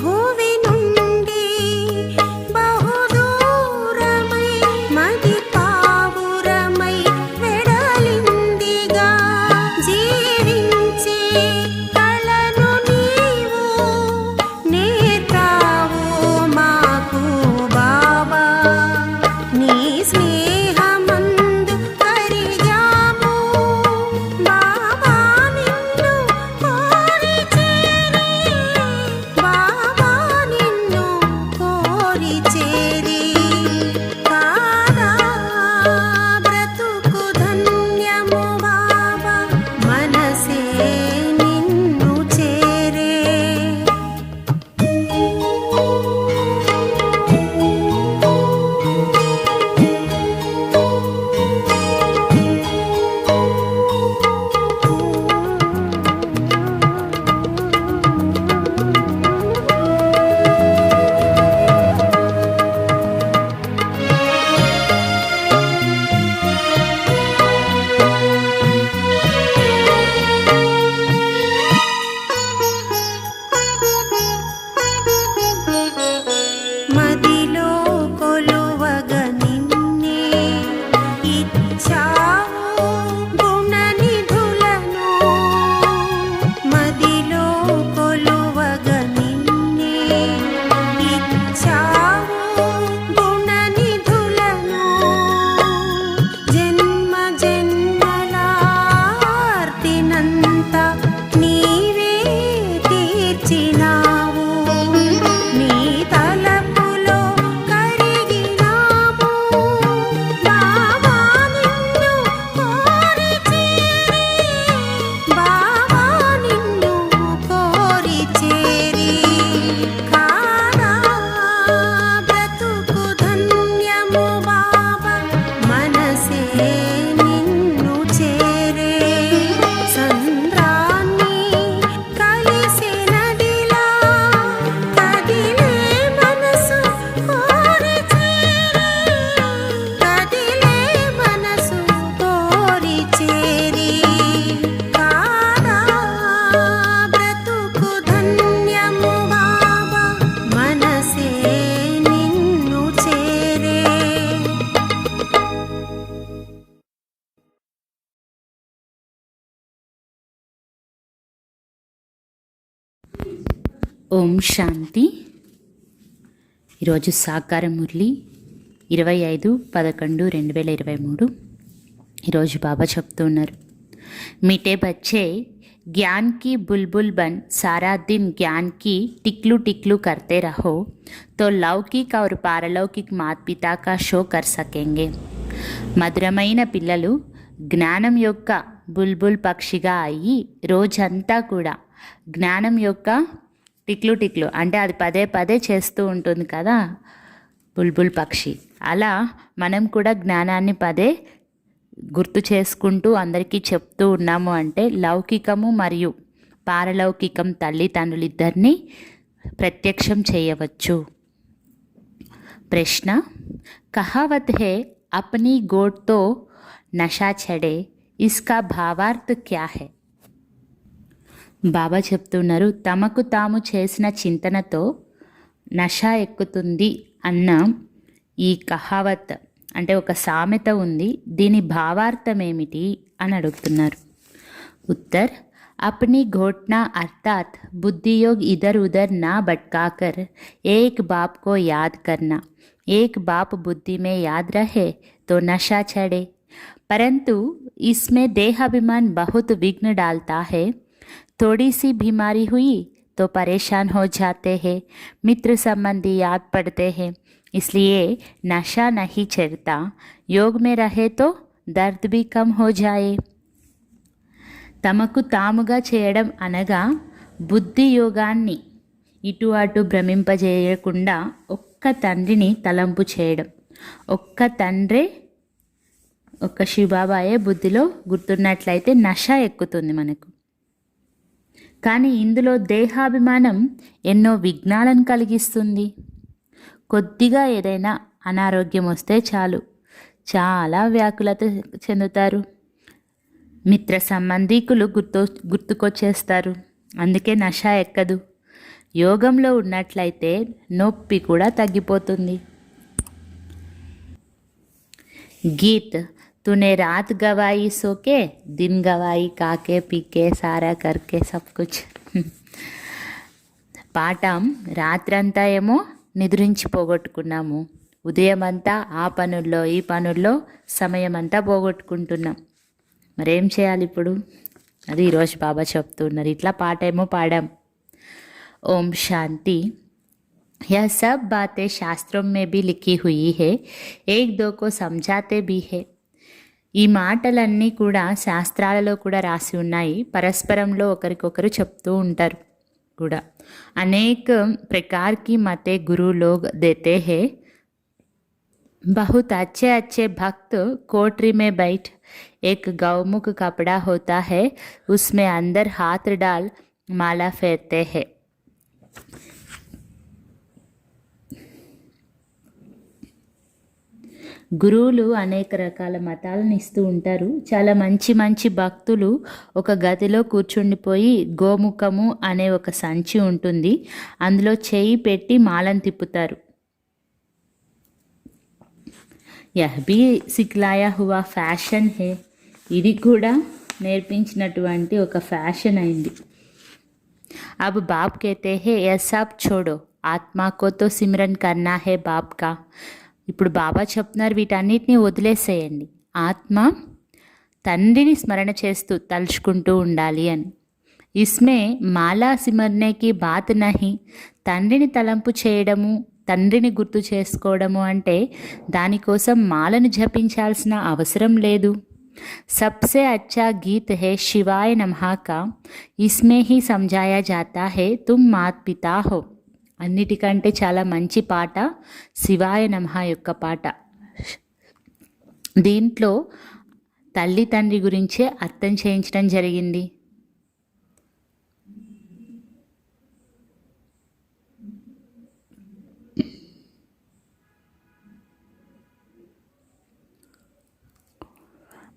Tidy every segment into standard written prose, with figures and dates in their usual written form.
భువి నుండి బహుదూరమై మది పావురమై వెడలిందిగా జీవించే కళను నీవు నేర్పావు మాకు బాబా. నీ స్నేహమందు కరిగాము బాబా, నిన్ను కోరి చేరి బాబా, నిన్ను కోరి చేరి కాదా బ్రతుకు ధన్యము బాబా, మనసే నిన్ను చేరే. మదిలో కొలువగ నిన్నే ఇచ్చావు గుణనిధులను, మదిలో కొలువగ నిన్నే ఇచ్చావు గుణనిధులను. జన్మ జన్మలార్తినంతా నీవే తీర్చినావు. నీ తలపులో కరిగినాము బాబా, నిన్ను కోరి చేరి బాబా, నిన్ను కోరి చేరి కాదా బ్రతుకు ధన్యము బాబా, మనసే నిన్ను చేరే. సంద్రాన్ని కలిసి నదిలా కదిలే మనసు కోరి చేరి, కదిలే మనసు కోరి చేరి కాదా బ్రతుకు ధన్యము బాబా, మనసే నిన్ను చేరే. ఓం శాంతి. ఈరోజు సాకార మురళి 25/11/2023. ఈరోజు బాబా చెప్తున్నారు, మీటే బచ్చే జ్ఞాన్ की बुलबुल बन सारा दिन ज्ञान की टिकलू टिकलू करते रहो तो लौकिक और पारलौकिक माता पिता का शो कर सकेंगे. మధురమైన పిల్లలు జ్ఞానం యొక్క బుల్బుల్ పక్షిగా అయ్యి రోజంతా కూడా జ్ఞానం యొక్క టిక్లు టిక్లు అంటే అది పదే పదే చేస్తూ ఉంటుంది కదా బుల్బుల్ పక్షి. అలా మనం కూడా జ్ఞానాన్ని పదే గుర్తు చేసుకుంటూ అందరికీ చెప్తూ ఉన్నాము అంటే లౌకికము మరియు పారలౌకికం తల్లిదండ్రులిద్దరినీ ప్రత్యక్షం చేయవచ్చు. ప్రశ్న, కహావత్ హే అప్నీ గోడ్తో నషా చడే, ఇస్కా భావార్థ్ క్యా హే? బాబా చెప్తున్నారు, తమకు తాము చేసిన చింతనతో నష ఎక్కుతుంది అన్న ఈ కహావత్ అంటే ఒక సామెత ఉంది, దీని భావార్థం ఏమిటి అని అడుగుతున్నారు. ఉత్తర్, अपनी घोटना अर्थात बुद्धि योग इधर उधर ना भटकाकर एक बाप को याद करना. एक बाप बुद्धि में याद रहे तो नशा चढ़े, परंतु इसमें देहाभिमान बहुत विघ्न डालता है. थोड़ी सी बीमारी हुई तो परेशान हो जाते हैं, मित्र संबंधी याद पड़ते हैं, इसलिए नशा नहीं चढ़ता. योग में रहे तो दर्द भी कम हो जाए. తమకు తాముగా చేయడం అనగా బుద్ధి యోగాన్ని ఇటు అటు భ్రమింపజేయకుండా ఒక్క తండ్రిని తలంపు చేయడం. ఒక్క తండ్రే ఒక్క శివబాబాయే బుద్ధిలో గుర్తున్నట్లయితే నష ఎక్కుతుంది మనకు. కానీ ఇందులో దేహాభిమానం ఎన్నో విఘ్నాలను కలిగిస్తుంది. కొద్దిగా ఏదైనా అనారోగ్యం వస్తే చాలు చాలా వ్యాకులత చెందుతారు. మిత్ర సంబంధీకులు గుర్తుకొచ్చేస్తారు. అందుకే నష ఎక్కదు. యోగంలో ఉన్నట్లయితే నొప్పి కూడా తగ్గిపోతుంది. గీత్ तूने रात गवाई सो के दिन गवाई काके पीके सारा करके सब कुछ. పాఠం రాత్రంతా ఏమో నిద్రించి పోగొట్టుకున్నాము, ఉదయం అంతా ఆ పనుల్లో ఈ పనుల్లో సమయం అంతా పోగొట్టుకుంటున్నాం. మరేం చేయాలి ఇప్పుడు? అది ఈరోజు బాబా చెప్తున్నారు. ఇట్లా పాట ఏమో పాడాం. ఓం శాంతి. यह सब बातें शास्त्रों में भी लिखी हुई है, एक दो को समझाते भी है. ఈ మాటలన్నీ కూడా శాస్త్రాలలో కూడా రాసి ఉన్నాయి, పరస్పరంలో ఒకరికొకరు చెప్తూ ఉంటారు కూడా. అనేక प्रकार की मतें गुरु लोग देते हैं. बहुत अच्छे अच्छे भक्त कोठरी में बैठ एक गौमुख कपड़ा होता है, उसमें अंदर हाथ डाल माला फेरते हैं. గురువులు అనేక రకాల మతాలను ఇస్తూ ఉంటారు. చాలా మంచి మంచి భక్తులు ఒక గదిలో కూర్చుండిపోయి గోముఖము అనే ఒక సంచి ఉంటుంది, అందులో చేయి పెట్టి మాలను తిప్పుతారు. యహ్ భీ సిక్లాయా హువా ఫ్యాషన్ హే. ఇది కూడా నేర్పించినటువంటి ఒక ఫ్యాషన్ అయింది. అబ్ బాప్ कहते हैं यह सब छोड़ो, आत्मा को तो सिमरन करना है बाप का. ఇప్పుడు బాబా చెప్తున్నారు, వీటన్నిటిని వదిలేసేయండి, ఆత్మ తండ్రిని స్మరణ చేస్తూ తలుచుకుంటూ ఉండాలి అని. ఇస్మే మాలా సిమర్నేకి బాత్ నహి. తండ్రిని తలంపు చేయడము, తండ్రిని గుర్తు చేసుకోవడము అంటే దానికోసం మాలను జపించాల్సిన అవసరం లేదు. सबसे अच्छा गीत है शिवाय नमः का. इसमें ही समझाया जाता है तुम मात पिता हो. అన్నిటికంటే చాలా మంచి పాట శివాయ నమః యొక్క పాట. దీంట్లో తల్లి తండ్రి గురించే అర్థం చేయించడం జరిగింది.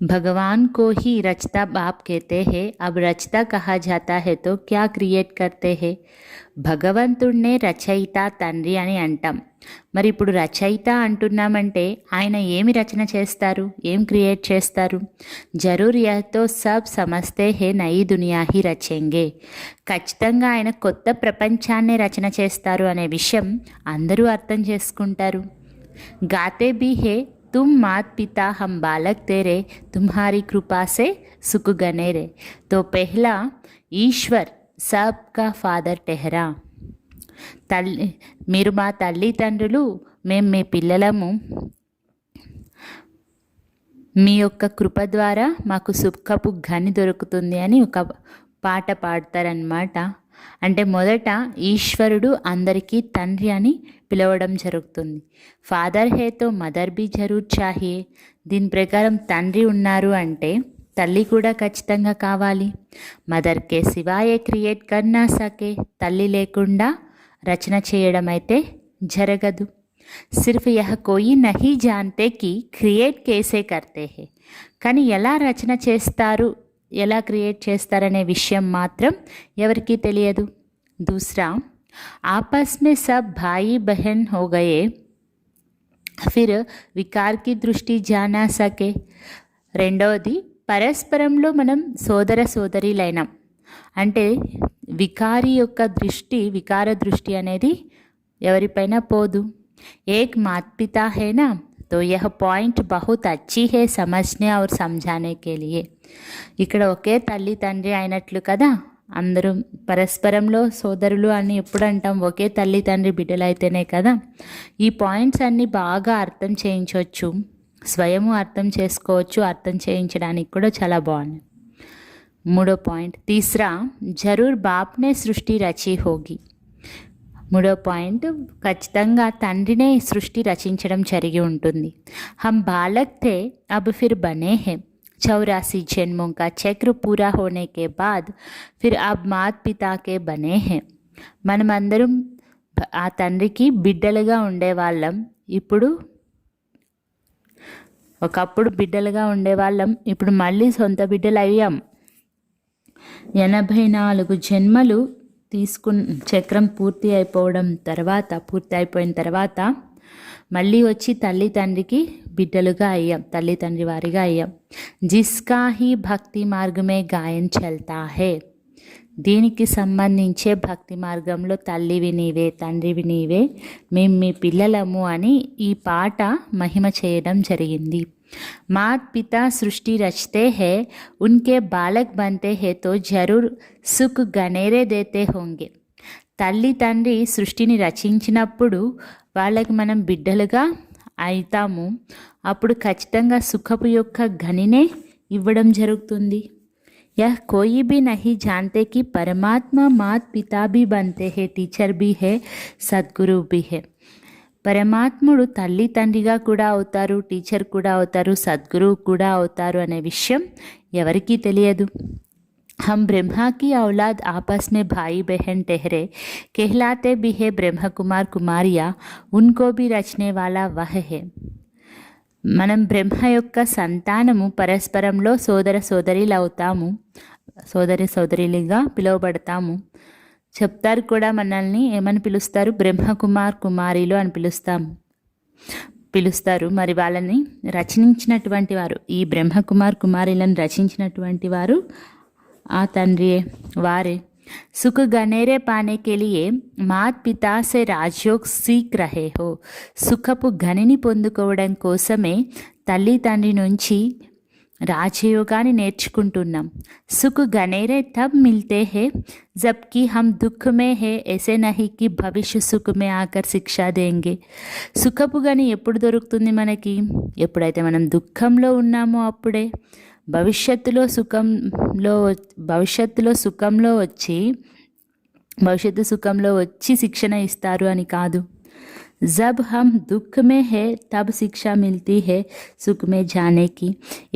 भगवान को ही रचता बाप कहते हैं. अब रचता कहा जाता है तो क्या क्रिएट करते हैं? భగవంతుడినే రచయిత తండ్రి అని అంటాం. మరి ఇప్పుడు రచయిత అంటున్నామంటే ఆయన ఏమి రచన చేస్తారు, ఏం క్రియేట్ చేస్తారు? జరూర్ యహ్తో సబ్ సమస్తే హే నయి దునియా హీ రచేంగే. ఖచ్చితంగా ఆయన కొత్త ప్రపంచాన్నే రచన చేస్తారు అనే విషయం అందరూ అర్థం చేసుకుంటారు. గాతే బీ హే तुम मात पिता हम बालक तेरे, तुम्हारी कृपा से सुख गने रे. तो पहला ईश्वर सबका फादर ठहरा. తల్లి మీరు మా తల్లిదండ్రులు, మేము మీ పిల్లలము, మీ యొక్క కృప ద్వారా మాకు సుఖపు గని దొరుకుతుంది అని ఒక పాట పాడతారనమాట. అంటే మొదట ఈశ్వరుడు అందరికీ తండ్రి అని పిలవడం జరుగుతుంది. ఫాదర్ హే తో మదర్ బి జరూర్ చాహియే. దీని ప్రకారం తండ్రి ఉన్నారు అంటే తల్లి కూడా ఖచ్చితంగా కావాలి. మదర్కే శివాయే క్రియేట్ కర్నా సకే. తల్లి లేకుండా రచన చేయడం అయితే జరగదు. సిర్ఫ్ యహ కోయి నహీ జాన్తే కి క్రియేట్ కేసే కర్తే హే. కానీ ఎలా రచన చేస్తారు, ఎలా క్రియేట్ చేస్తారనే విషయం మాత్రం ఎవరికీ తెలియదు. దూసరా आपस में सब भाई बहन हो गए, फिर विकार की दृष्टि जा ना सके. రెండవది పరస్పరంలో మనం సోదర సోదరీలైనాం అంటే వికారి యొక్క దృష్టి, వికార దృష్టి అనేది ఎవరిపైన పోదు. ఏక్ మాత్ పితా హే నా, తో యహ్ పాయింట్ బహుత్ అచ్చి హే సమజ్నే ఔర్ సమఝానే కే లియే. ఇక్కడ ఒకే తల్లి తండ్రి అయినట్లు కదా, అందరూ పరస్పరంలో సోదరులు అని ఎప్పుడు అంటాం, ఒకే తల్లి తండ్రి బిడ్డలు అయితేనే కదా. ఈ పాయింట్స్ అన్నీ బాగా అర్థం చేయించవచ్చు, స్వయము అర్థం చేసుకోవచ్చు, అర్థం చేయించడానికి కూడా చాలా బాగుంది. మూడో పాయింట్, తీసరా జరూర్ బాప్నే సృష్టి రచి హోగి. మూడో పాయింట్, ఖచ్చితంగా తండ్రినే సృష్టి రచించడం జరిగి ఉంటుంది. హమ్ బాలక్ థే అబ్ ఫిర్ బనే హే. 84 जन्मों का चक्र पूरा होने के बाद फिर आप मात पिता के बने हैं. మనమందరం ఆ తండ్రికి బిడ్డలుగా ఉండేవాళ్ళం. ఒకప్పుడు బిడ్డలుగా ఉండేవాళ్ళం, ఇప్పుడు మళ్ళీ సొంత బిడ్డలు అయ్యాం. 84 జన్మలు చక్రం పూర్తి అయిపోయిన తర్వాత మళ్ళీ వచ్చి తల్లి తండ్రికి బిడ్డలుగా అయ్యాం, తల్లి తండ్రి వారిగా అయ్యాం. జిస్కా హీ భక్తి మార్గమే గాయం చల్తా హే. దీనికి సంబంధించే భక్తి మార్గంలో తల్లివి నీవే, తండ్రివి నీవే, మేము మీ పిల్లలము అని ఈ పాట మహిమ చేయడం జరిగింది. मात पिता सृष्टि रचते हैं, उनके बालक बनते हैं तो जरूर सुख गनेरे देते होंगे. తల్లి తండ్రి సృష్టిని రచించినప్పుడు వాళ్ళకి మనం బిడ్డలుగా అవుతాము, అప్పుడు ఖచ్చితంగా సుఖపు యొక్క గనినే ఇవ్వడం జరుగుతుంది. यह कोई भी नहीं जानते कि परमात्मा मात पिता भी बनते हैं, टीचर भी है, सद्गुरु भी है. పరమాత్ముడు తల్లి తండ్రిగా కూడా అవుతారు, టీచర్ కూడా అవుతారు, సద్గురువు కూడా అవుతారు అనే విషయం ఎవరికీ తెలియదు. हम ब्रह्मा की औलाद आपस में भाई बहन ठहरे, कहलाते भी है ब्रह्म कुमार कुमारिया, उनको भी रचने वाला वह है. మనం బ్రహ్మ యొక్క సంతానము, పరస్పరంలో సోదర సోదరిలు అవుతాము, సోదరిలుగా పిలువబడతాము. చెప్తారు కూడా, మనల్ని ఏమని పిలుస్తారు, బ్రహ్మకుమార్ కుమారిలు అని పిలుస్తారు. మరి వాళ్ళని రచించినటువంటి వారు, ఈ బ్రహ్మకుమార్ కుమారిలను రచించినటువంటి వారు ఆ తండ్రియే, వారే. सुख गनेरे पाने के लिए मात पिता से राजयोग सीख रहे हो. సుఖపు గనిని పొందుకోవడం కోసమే తల్లి తండ్రి నుంచి రాజయోగాన్ని నేర్చుకుంటున్నాం. సుఖ గనేరే తబ్ మిల్తే హే జబ్కి హమ్ దుఃఖ మే హే, ऐसे नहीं कि భవిష్య సుఖ మే ఆకర్ శిక్షా దేంగే. సుఖపు గని ఎప్పుడు దొరుకుతుంది మనకి? ఎప్పుడైతే మనం దుఃఖంలో ఉన్నామో అప్పుడే. భవిష్యత్తు సుఖంలో వచ్చి శిక్షణ ఇస్తారు అని కాదు. జబ్ హమ్ దుఃఖ మే హే తబ్ శిక్ష మిల్తీ హే సుఖ్ మే జానేకి.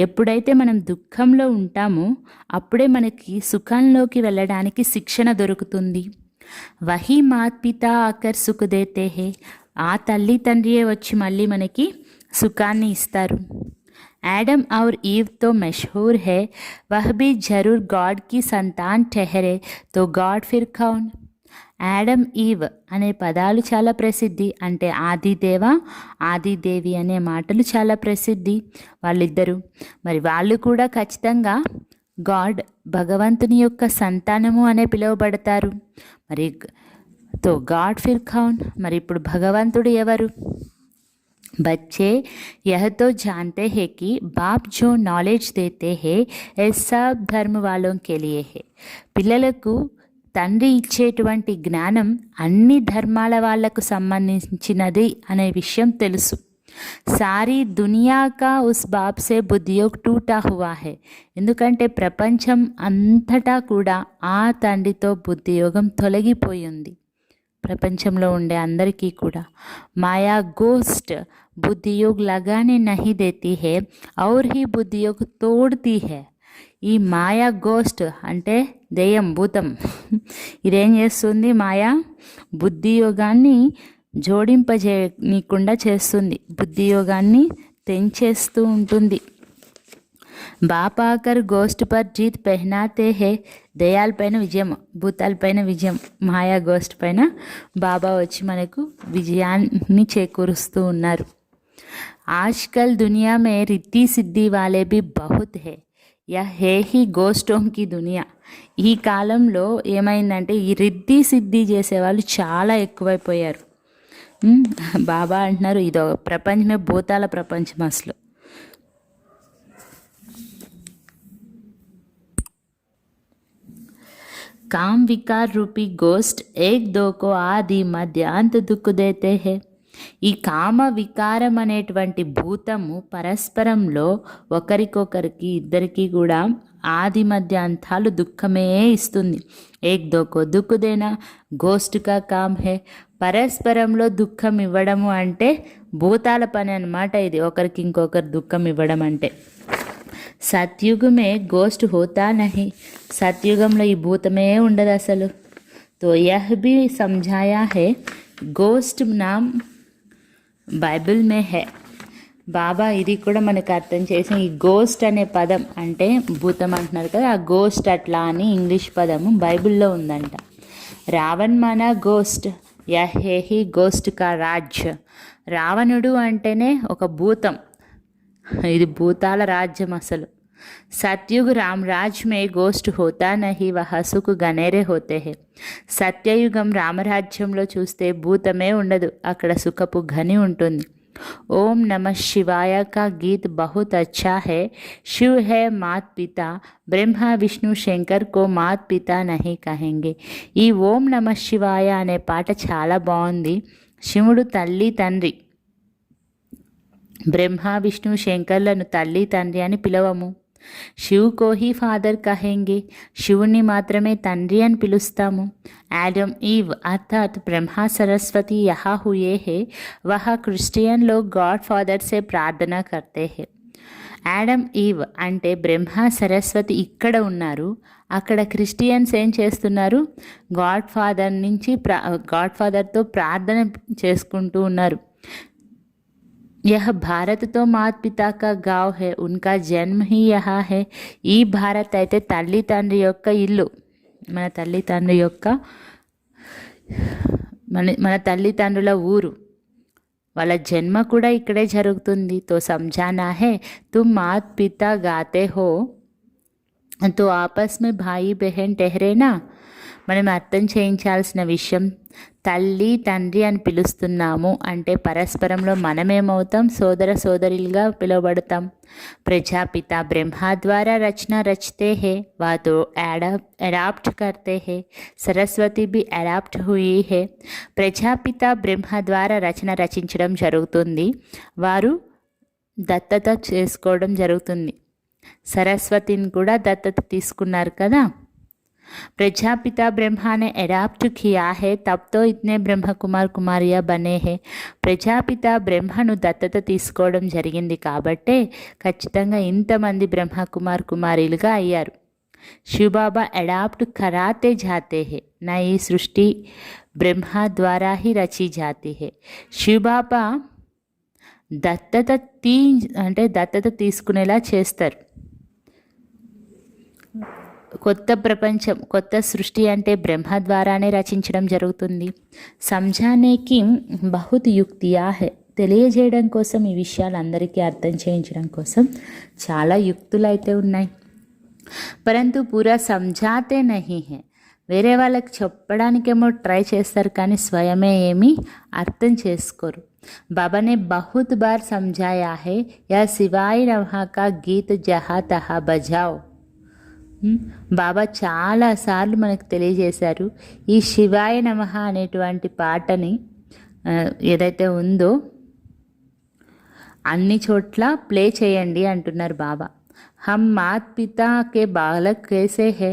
ఎప్పుడైతే మనం దుఃఖంలో ఉంటామో అప్పుడే మనకి సుఖంలోకి వెళ్ళడానికి శిక్షణ దొరుకుతుంది. వహీ మాత్ పితా ఆకర్ సుఖ దేతే హే. ఆ తల్లి తండ్రియే వచ్చి మళ్ళీ మనకి సుఖాన్ని ఇస్తారు. एडम और ईव तो मशहूर है, वह भी जरूर गॉड की संतान ठहरे तो गॉड फिर कौन. యాడమ్ ఈవ్ అనే పదాలు చాలా ప్రసిద్ధి, అంటే ఆదిదేవ ఆదిదేవి అనే మాటలు చాలా ప్రసిద్ధి. వాళ్ళిద్దరూ మరి వాళ్ళు కూడా ఖచ్చితంగా గాడ్, భగవంతుని యొక్క సంతానము అనే పిలువబడతారు. మరి తో గాడ్ ఫిర్ కౌన్, మరి ఇప్పుడు భగవంతుడు ఎవరు? बच्चे यह तो जानते हैं कि बाप जो नॉलेज देते हैं ये सब धर्म वालों के लिए है. పిల్లలకు తండ్రి ఇచ్చేటువంటి జ్ఞానం అన్ని ధర్మాల వాళ్లకు సంబంధించినది అనే విషయం తెలుసు. సారీ దునియా కా ఉస్ బాప్ సే బుద్ధియోగ్ టూటా హువా హై. ఎందుకంటే ప్రపంచం అంతటా కూడా ఆ తండ్రితో బుద్ధియోగం తొలగిపోయింది. ప్రపంచంలో ఉండే అందరికీ కూడా మాయా గోస్ట్ బుద్ధియోగ్ लगाने नहीं देती है और ही बुद्धियोग तोड़ती है. ఈ మాయా గోస్ట్ అంటే దెయ్యం, భూతం. ఇదేం చేస్తుంది? మాయా బుద్ధియోగాన్ని జోడింపజేయకుండా చేస్తుంది, బుద్ధియోగాన్ని తెంచేస్తూ ఉంటుంది. బాపాకర్ గోస్ట్ పర్ జీత్ పెహనాతే హే. దయాలపైన విజయం, భూతాలపైన విజయం. మాయా గోస్ట్ పైన బాబా వచ్చి మనకు విజయాన్ని చేకూరుస్తూ ఉన్నారు. ఆజ్కల్ దునియా మే రిద్ధి సిద్ధి వాలే భీ బహుత్ హే. యహ్ హే హీ గోస్టోంకి దునియా. ఈ కాలంలో ఏమైందంటే ఈ రిద్ధి సిద్ధి చేసేవాళ్ళు చాలా ఎక్కువైపోయారు. బాబా అంటున్నారు ఇదో ప్రపంచమే భూతాల ప్రపంచం అసలు. काम विकार रूपी गोस्ट एक दो को आदि मध्य अंत दुख देते हैं. ఈ కామ వికారం అనేటువంటి భూతము పరస్పరంలో ఒకరికొకరికి ఇద్దరికి కూడా ఆది మధ్య అంతాలు దుఃఖమే ఇస్తుంది. ఏక్ దోకో దుఃఖ దేనా గోస్ట్ కా కామ్ హే. పరస్పరంలో దుఃఖం ఇవ్వడము అంటే భూతాల పని అన్నమాట ఇది, ఒకరికి ఇంకొకరు దుఃఖం ఇవ్వడం అంటే. సత్యుగమే గోస్ట్ హోతా నహి. సత్యుగంలో ఈ భూతమే ఉండదు అసలు. తో యహ్ భీ సమझाया है గోస్ట్ నామ్ బైబిల్ మే హే. బాబా ఇది కూడా మనకు అర్థం చేసి, ఈ గోస్ట్ అనే పదం అంటే భూతం అంటున్నారు కదా, ఆ గోస్ట్ అట్లా అని ఇంగ్లీష్ పదము బైబిల్లో ఉందంట. రావణ్ మన గోస్ట్ యహే హి గోస్ట్ కా రాజ్య. రావణుడు అంటేనే ఒక భూతం, ఇది భూతాల రాజ్యం అసలు. सतयुग रामराज में गोष्ठ होता नहीं वह सुख గనేరే होते हैं. సత్యయుగం రామరాజ్యంలో చూస్తే భూతమే ఉండదు, అక్కడ సుఖపు ఘని ఉంటుంది. ओम नमः शिवाय का गीत बहुत अच्छा है. शिव है मात पिता, ब्रह्मा विष्णु శంకర్ को मात पिता नहीं कहेंगे. ఈ ఓం నమ శివాయ అనే పాట చాలా బాగుంది. శివుడు తల్లి తండ్రి, బ్రహ్మ విష్ణు శంకర్లను తల్లి తండ్రి అని పిలవము. శివ్ కో హీ ఫాదర్ కహెంగే, శివుణ్ణి మాత్రమే తండ్రి అని పిలుస్తాము. యాడమ్ ఈవ్ అర్థాత్ బ్రహ్మ సరస్వతి యహా హుయే హే వహ క్రిస్టియన్ లోగ్ గాడ్ ఫాదర్ సే ప్రార్థన కర్తే హే. యాడమ్ ఈవ్ అంటే బ్రహ్మ సరస్వతి ఇక్కడ ఉన్నారు, అక్కడ క్రిస్టియన్స్ ఏం చేస్తున్నారు, గాడ్ ఫాదర్తో ప్రార్థన చేసుకుంటూ ఉన్నారు. यह भारत तो माता पिता का गाँव है, उनका जन्म ही यहाँ है. ఈ భారత్ అయితే తల్లి తండ్రి యొక్క ఇల్లు, మన తల్లిదండ్రి యొక్క మన తల్లిదండ్రుల ఊరు, వాళ్ళ జన్మ కూడా ఇక్కడే జరుగుతుంది. తో समझाना है तुम माता पिता गाते हो तो आपस में भाई बहन ठहरे ना. మనం అర్థం చేయించాల్సిన విషయం, తల్లి తండ్రి అని పిలుస్తున్నాము అంటే పరస్పరంలో మనమేమవుతాం, సోదర సోదరులుగా పిలువబడతాం. ప్రజాపిత బ్రహ్మ ద్వారా రచన రచతే హే, వాతో అడాప్ట్ కర్తే హే. సరస్వతి బి అడాప్ట్ హుయి హే. ప్రజాపిత బ్రహ్మ ద్వారా రచన రచించడం జరుగుతుంది, వారు దత్తత చేసుకోవడం జరుగుతుంది. సరస్వతిని కూడా దత్తత తీసుకున్నారు కదా. प्रजापिता ब्रह्मा ने अडॉप्ट किया है, तब तो इतने ब्रह्म कुमार कुमारिया बने हैं. ప్రజాపిత బ్రహ్మను దత్తత తీసుకోవడం జరిగింది కాబట్టే ఖచ్చితంగా ఇంతమంది బ్రహ్మ కుమార్ కుమారీలుగా అయ్యారు. శివబాబా అడాప్ట్ కరాతే జాతే హే, నా ఈ సృష్టి బ్రహ్మ ద్వారా హీ రచి జాతి హే. శివబాబా దత్తత తీసుకునేలా చేస్తారు. కొత్త ప్రపంచం, కొత్త సృష్టి అంటే బ్రహ్మ ద్వారానే రచించడం జరుగుతుంది. సంజానేకి బహుత్ యుక్తియా హే, తెలియజేయడం కోసం, ఈ విషయాలు అందరికీ అర్థం చేయించడం కోసం చాలా యుక్తులు అయితే ఉన్నాయి. పరంతు పూరా సంజాతే నహీ హే, వేరే వాళ్ళకి చెప్పడానికేమో ట్రై చేస్తారు కానీ స్వయమే ఏమీ అర్థం చేసుకోరు. बाबा ने बहुत बार समझाया है, यह सिवाय नमः का गीत जहाँ तहाँ बजाओ. బాబా చాలాసార్లు మనకు తెలియజేశారు, ఈ శివాయ నమః అనేటువంటి పాటని ఏదైతే ఉందో అన్ని చోట్ల ప్లే చేయండి అంటున్నారు బాబా. హమ్ మాత్ పితాకే బాలక్ కేసే హే,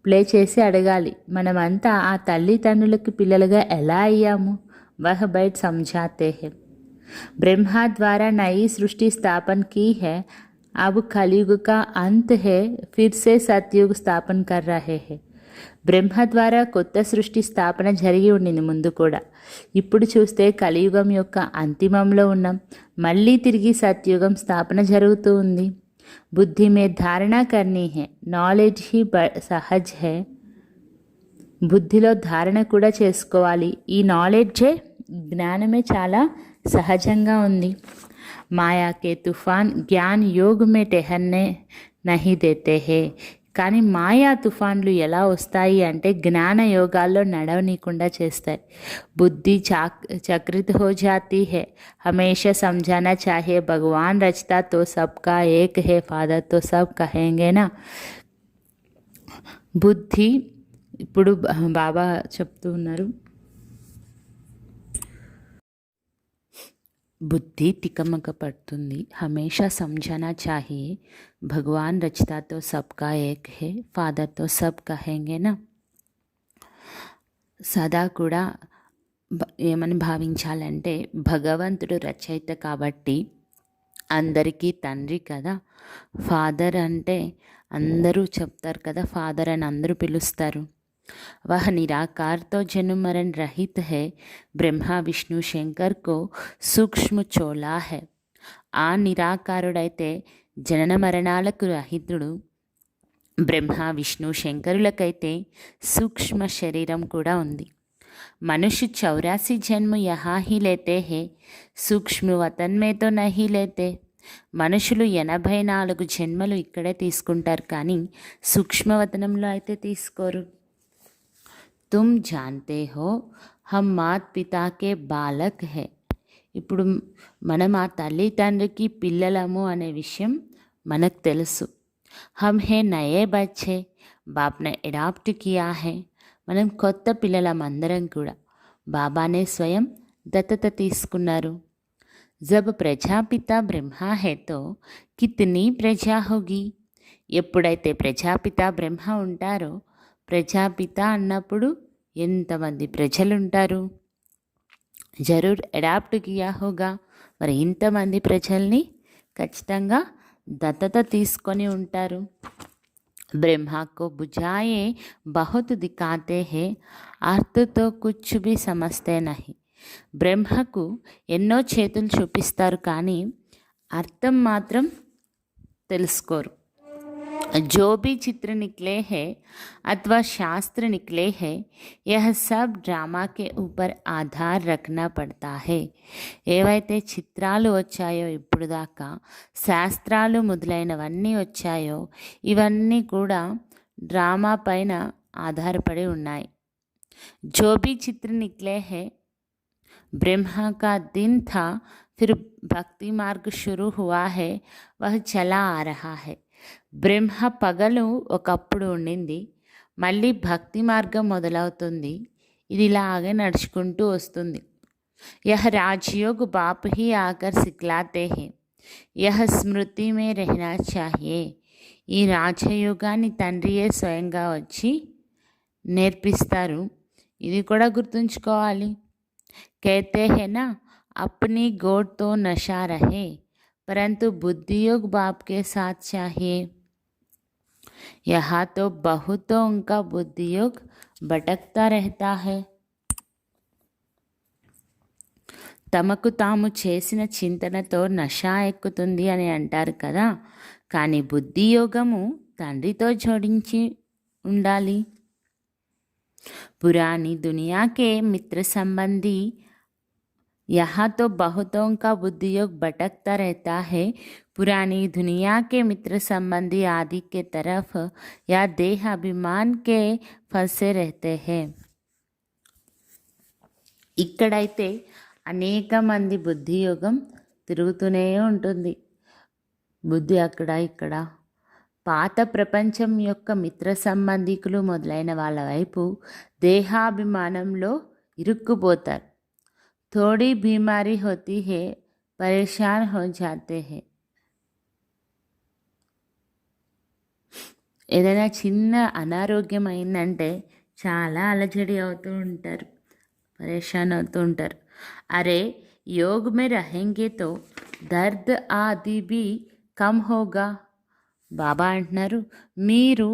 ప్లే చేసి అడగాలి, మనమంతా ఆ తల్లిదండ్రులకి పిల్లలుగా ఎలా అయ్యాము. వహ్ బైట్ సమझाते हैं. ब्रह्मा द्वारा नई सृष्टि स्थापन की है, अब कलयुग का अंत है, फिर से सतयुग स्थापन कर रहे हैं. బ్రహ్మ ద్వారా కొత్త సృష్టి స్థాపన జరిగి ఉండింది ముందు కూడా, ఇప్పుడు చూస్తే కలియుగం యొక్క అంతిమంలో ఉన్నాం, మళ్ళీ తిరిగి సత్యుగం స్థాపన జరుగుతూ ఉంది. బుద్ధి మే ధారణ కర్నీ హే, నాలెడ్జ్ హీ సహజ్ హే, బుద్ధిలో ధారణ కూడా చేసుకోవాలి. ఈ నాలెడ్జే, జ్ఞానమే చాలా సహజంగా ఉంది. మాయా కే తుఫాన్ జ్ఞాన్ యోగ్ మే టెహర్నే నహీ దేతే హే, కానీ మాయా తుఫాన్లు ఎలా వస్తాయి అంటే జ్ఞాన యోగాల్లో నడవనీయకుండా చేస్తాయి. బుద్ధి చక్రిత హో జాతీ హే, హమేషా సమझाना चाहिए భగవాన్ రచతా తో సబ్కా ఏక్ హే, ఫాదర్ తో సబ్ కహేంగేనా. బుద్ధి, ఇప్పుడు బాబా చెప్తూ ఉన్నారు, బుద్ధి తికమక పడుతుంది. హమేషా సమझाना चाहिए భగవాన్ రచతాతో సబ్కా ఏక్ హే, ఫాదర్తో సబ్ కహేంగేనా. సదా కూడా ఏమని భావించాలంటే భగవంతుడు రచయిత కాబట్టి అందరికీ తండ్రి కదా. ఫాదర్ అంటే అందరూ చెప్తారు కదా, ఫాదర్ అని అందరూ పిలుస్తారు. वह निराकार तो जन्म मरण रहित है, ब्रह्मा विष्णु శంకర్ को సూక్ష్మ చోళా है. ఆ నిరాకారుడైతే జనన మరణాలకు రహితుడు, బ్రహ్మ విష్ణు శంకరులకైతే సూక్ష్మ శరీరం కూడా ఉంది. मनुष्य 84 जन्म यहाँ ही लेते हैं, సూక్ష్మ వతన్ మే తో నహీ లేతే. మనుషులు 84 జన్మలు ఇక్కడే తీసుకుంటారు, కానీ సూక్ష్మవతనంలో అయితే తీసుకోరు. తుమ్ జాన్తే హో హమ్ మాత్ పితాకే బాలక్ హే. ఇప్పుడు మనం ఆ తల్లి తండ్రికి పిల్లలము అనే విషయం మనకు తెలుసు. హమ్ హే నయే బచ్చే, బాప్నే అడాప్ట్ కియా హే. మనం కొత్త పిల్లలం అందరం కూడా. బాబానే స్వయం దత్తత తీసుకున్నారు. జబ్ ప్రజాపిత బ్రహ్మ హే తో కితనీ ప్రజా హోగి. ఎప్పుడైతే ప్రజాపిత బ్రహ్మ ఉంటారో, ప్రజాపిత అన్నప్పుడు ఎంతమంది ప్రజలుంటారు. జరూర్ అడాప్ట్ కియా హోగా. మరి ఇంతమంది ప్రజల్ని ఖచ్చితంగా దత్తత తీసుకొని ఉంటారు. ब्रह्मा को बुझाए बहुत दिखाते हैं, अर्थ तो कुछ भी समझते नहीं. బ్రహ్మకు ఎన్నో చేతులు చూపిస్తారు, కానీ అర్థం మాత్రం తెలుసుకోరు. जो भी चित्र निकले हैं अथवा शास्त्र निकले हैं, यह सब ड्रामा के ऊपर आधार रखना पड़ता है. ఏవైతే చిత్రాలు వచ్చాయో ఇప్పుడు దాకా, శాస్త్రాలు మొదలైనవన్నీ వచ్చాయో, ఇవన్నీ కూడా డ్రామా పైన ఆధారపడి ఉన్నాయి. जो भी चित्र निकले हैं, ब्रह्मा का दिन था, फिर भक्ति मार्ग शुरू हुआ है, वह चला आ रहा है. బ్రహ్మ పగలు ఒకప్పుడు ఉండింది, మళ్ళీ భక్తి మార్గం మొదలవుతుంది. ఇది ఇలాగే నడుచుకుంటూ వస్తుంది. యహ రాజయోగ్ బాప్ హీ ఆకర్ సిక్లాతే హే, యహ స్మృతి మే రహనా చాహియే. ఈ రాజయోగాన్ని తండ్రియే స్వయంగా వచ్చి నేర్పిస్తారు. ఇది కూడా గుర్తుంచుకోవాలి. कहते हैं ना, अपनी गोद तो नशा रहे, परंतु बुद्धि योग बाप के साथ चाहिए. यहाँ तो बहुतों उनका बुद्धि योग भटकता रहता है. తమకు తాము చేసిన చింతనతో నష ఎక్కుతుంది అని అంటారు కదా, కానీ బుద్ధి యోగము తండ్రితో జోడించి ఉండాలి. పురాణి దునియాకే మిత్ర సంబంధి, यहाँ तो बहुतों का बुद्धि योग भटकता रहता है. पुरानी दुनिया के मित्र संबंधी आदि के तरफ या देह अभिमान के फंसे रहते हैं. ఇక్కడైతే అనేక మంది బుద్ధి యోగం తిరుగుతూనే ఉంటుంది. బుద్ధి అక్కడ ఇక్కడ. పాత ప్రపంచం యొక్క మిత్ర సంబంధికులు మొదలైన వాళ్ళ వైపు దేహాభిమానంలో ఇరుక్కుపోతారు. थोड़ी बीमारी होती है, परेशान हो जाते हैं. ఏదైనా చిన్న అనారోగ్యం అయిందంటే చాలా అలజడి అవుతూ ఉంటారు, పరేషాన్ అవుతూ ఉంటారు. అరే యోగ్ మే రహెంగే తో దర్ద్ ఆది భీ కమ్ హోగా. బాబా అంటున్నారు, మీరు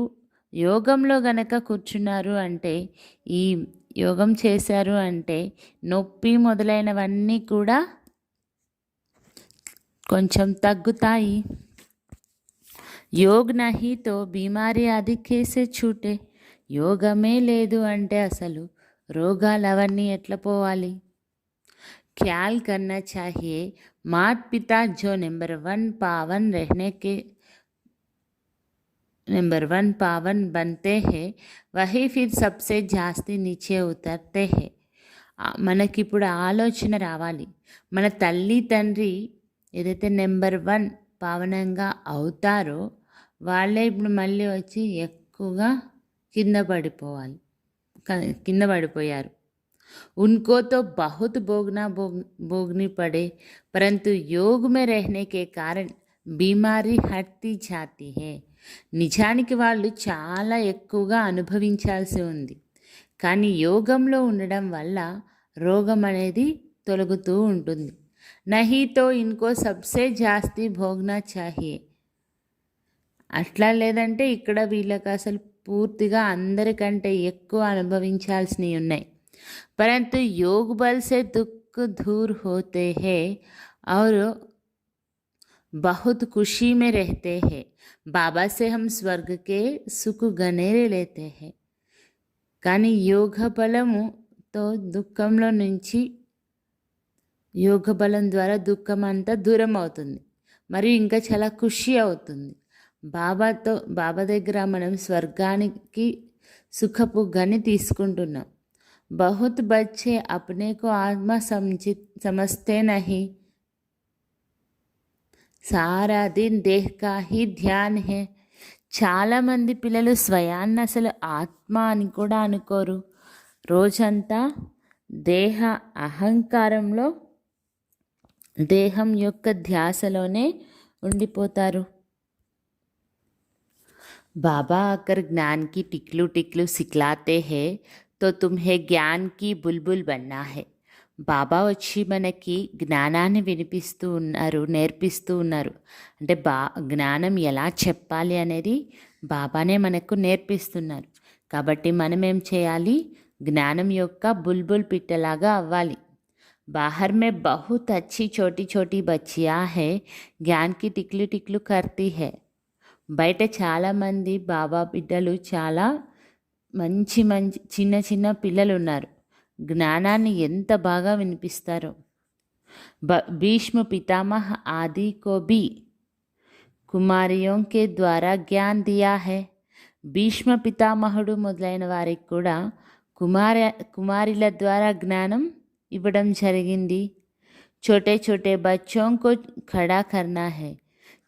యోగంలో గనక కూర్చున్నారు అంటే, ఈ యోగం చేశారు అంటే నొప్పి మొదలైనవన్నీ కూడా కొంచెం తగ్గుతాయి. యోగ్ నహీ తో బీమారీ ఆది కేసే छूटे. యోగమే లేదు అంటే అసలు రోగాలు అవన్నీ ఎట్లా పోవాలి. ख्याल करना चाहिए, मात पिता जो नंबर 1 पावन रहने के नंबर 1 पावन बनते हैं, वही फिर सबसे जास्ती नीचे उतरते हैं. మనకిప్పుడు ఆలోచన రావాలి, మన తల్లి తండ్రి ఏదైతే నెంబర్ 1 పావనంగా అవుతారో వాళ్ళే ఇప్పుడు మళ్ళీ వచ్చి ఎక్కువగా కింద పడిపోయారు. उनको तो बहुत भोगनी पड़े, परंतु योग में रहने के कारण बीमारी हटती जाती है. నిజానికి వాళ్ళు చాలా ఎక్కువగా అనుభవించాల్సి ఉంది, కానీ యోగంలో ఉండడం వల్ల రోగం అనేది తొలగుతూ ఉంటుంది. నహీ తో ఇన్కో సబ్సే జాస్తి భోగ్నా చాహియే. అట్లా లేదంటే ఇక్కడ వీళ్ళకి అసలు పూర్తిగా అందరికంటే ఎక్కువ అనుభవించాల్సినవి ఉన్నాయి. परंतु योग बल से दुख दूर होते हैं और बहुत खुशी में रहते हैं। बाबा से हम स्वर्ग के सुख గనేరే లేతే హే. కానీ యోగ బలముతో దుఃఖంలో నుంచి యోగ బలం ద్వారా దుఃఖం అంతా దూరం అవుతుంది మరియు ఇంకా చాలా ఖుషి అవుతుంది. బాబా దగ్గర మనం స్వర్గానికి సుఖపు గని తీసుకుంటున్నాం. बहुत बच्चे अपने को आत्मा समझते नहीं, सारा दिन देह का ही ध्यान है. చాలామంది పిల్లలు స్వయాన్ని అసలు ఆత్మ అని కూడా అనుకోరు. రోజంతా దేహ అహంకారంలో దేహం యొక్క ధ్యాసలోనే ఉండిపోతారు. बाबा आकर ज्ञान की टिकलू टिकलू सिखलाते हैं तो तुम्हें ज्ञान की बुलबुल बनना है. బాబా వచ్చి మనకి జ్ఞానాన్ని వినిపిస్తూ ఉన్నారు, నేర్పిస్తూ ఉన్నారు. అంటే జ్ఞానం ఎలా చెప్పాలి అనేది బాబానే మనకు నేర్పిస్తున్నారు. కాబట్టి మనం ఏం చేయాలి? జ్ఞానం యొక్క బుల్బుల్ పిట్టలాగా అవ్వాలి. బాహర్ మే బహుత్ అచ్చి చోటీ చోటీ బచ్చియా హై, జ్ఞాన్ కి టిక్లు టిక్లు కర్తీ హై. బయట చాలామంది బాబా బిడ్డలు చాలా మంచి మంచి చిన్న చిన్న పిల్లలు ఉన్నారు. జ్ఞానాన్ని ఎంత బాగా వినిపిస్తారో. భీష్మ పితామహ ఆది కో భీ కుమారియోం కే ద్వారా జ్ఞాన్ దియా హై. భీష్మ పితామహుడు మొదలైన వారికి కూడా కుమారిల ద్వారా జ్ఞానం ఇవ్వడం జరిగింది. చోటే చోటే బచ్చోం కో ఖడా కర్నా హై.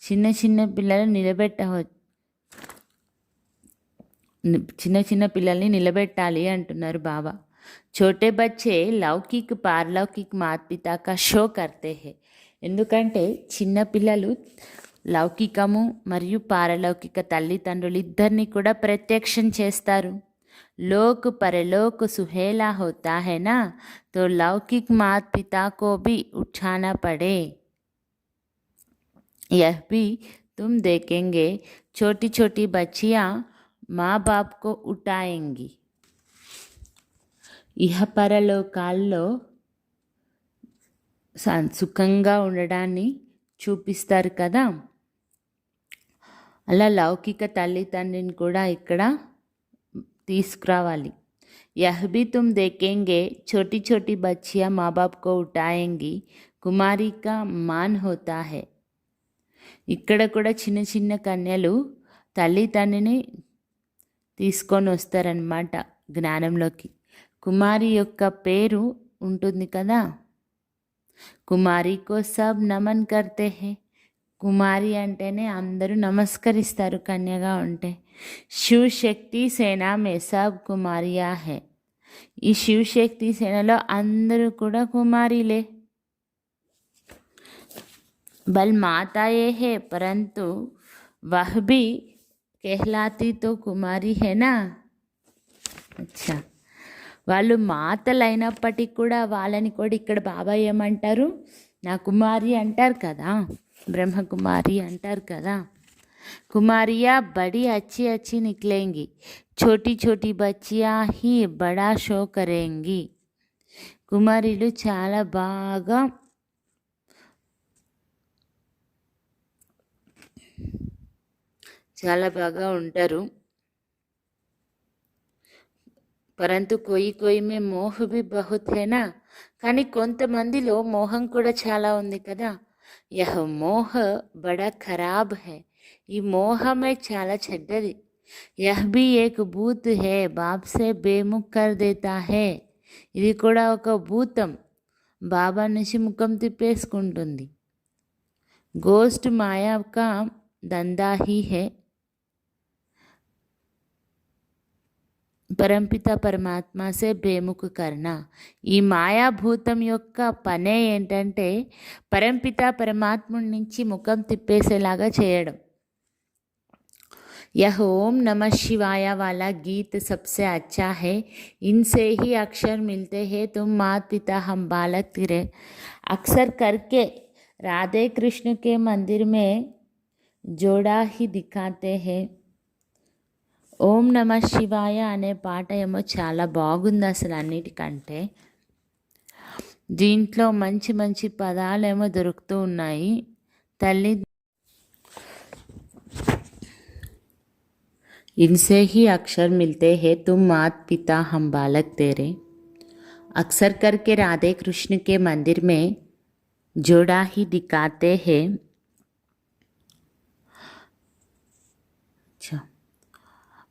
చిన్న చిన్న పిల్లల్ని నిలబెట్టాలి అంటున్నారు బాబా. छोटे बच्चे లౌకిక్ పారలౌకిక్ మాత్ పితా కా షో కర్తే హే. ఎందుకంటే చిన్న పిల్లలు లౌకికము మరియు పారలౌకిక తల్లిదండ్రులు ఇద్దరిని కూడా ప్రత్యక్షం చేస్తారు. లోక్ పరలోక్ సుహేలా హోతా హై నా, తో లౌకిక్ మాత్ పితా కో భీ ఉఠానా పడే. यह भी तुम देखेंगे, छोटी छोटी बच्चियाँ माँ बाप को उठाएंगी. ఇహపరలోకాల్లో సుఖంగా ఉండడాన్ని చూపిస్తారు కదా, అలా లౌకిక తల్లిదండ్రిని కూడా ఇక్కడ తీసుకురావాలి. यह भी तुम देखेंगे, छोटी छोटी बच्चियाँ माँ बाप को उठाएंगी, కుమారి కా మాన్ హోతా హై. ఇక్కడ కూడా చిన్న చిన్న కన్యలు తల్లిదండ్రిని తీసుకొని వస్తారనమాట జ్ఞానంలోకి. కుమారి యొక్క పేరు ఉంటుంది కదా, కుమారి కో సబ్ నమన్ కర్తే హే. కుమారి అంటేనే అందరూ నమస్కరిస్తారు కన్యగా ఉంటే. శివశక్తి సేన మే సబ్ కుమారియా హే. ఈ శివశక్తి సేనలో అందరూ కూడా కుమారిలే. బల్ మాతాయే హే పరంతు వహ్ భీ कहलाती तो కుమారి హేనా. అచ్చా, వాళ్ళు మాతలైనప్పటికీ కూడా వాళ్ళని కూడా ఇక్కడ బాబా ఏమంటారు? నా కుమారి అంటారు కదా, బ్రహ్మకుమారి అంటారు కదా. కుమారియా బడి అచ్చి అచ్చి నిక్లేంగి, చోటీ చోటీ బచ్చియా హీ బడా షో కరేంగి. కుమారీలు చాలా బాగా ఉంటారు. పరంతు కోయి మే మోహ భీ బహుత్ హేనా. కానీ కొంతమందిలో మోహం కూడా చాలా ఉంది కదా. యహ మోహ బడా ఖరాబ్ హై. ఈ మోహమే చాలా చెడ్డది. యహ్ భీ ఏక్ భూత్ హై, బాప్ సే బేముఖ్ కర్ దేతా హై. ఇది కూడా ఒక భూతం, బాబా నుంచి ముఖం తిప్పేసుకుంటుంది. గోస్ట్ మాయా కా దందా హీ హై. పరంపిత పరమాత్మ సే బేముఖ్ కర్నా. ఈ మాయాభూతం యొక్క పనే ఏంటంటే పరంపిత పరమాత్ముడి నుంచి ముఖం తిప్పేసేలాగా చేయడం. यह ओम नमः शिवाय वाला गीत सबसे अच्छा है, इनसे ही अक्षर मिलते हैं, तुम मात पिता हम बालक तेरे. अक्सर करके राधे कृष्ण के मंदिर में जोड़ा ही दिखाते हैं. ఓం నమ శివాయ అనే పాట ఏమో చాలా బాగుంది అసలు అన్నిటికంటే. దీంట్లో మంచి మంచి పదాలేమో దొరుకుతూ ఉన్నాయి. తల్లి इनसे ही अक्षर मिलते हैं, तुम मात पिता हम बालक तेरे। अक्सर करके राधे कृष्ण के मंदिर में जोड़ा ही दिखाते हैं।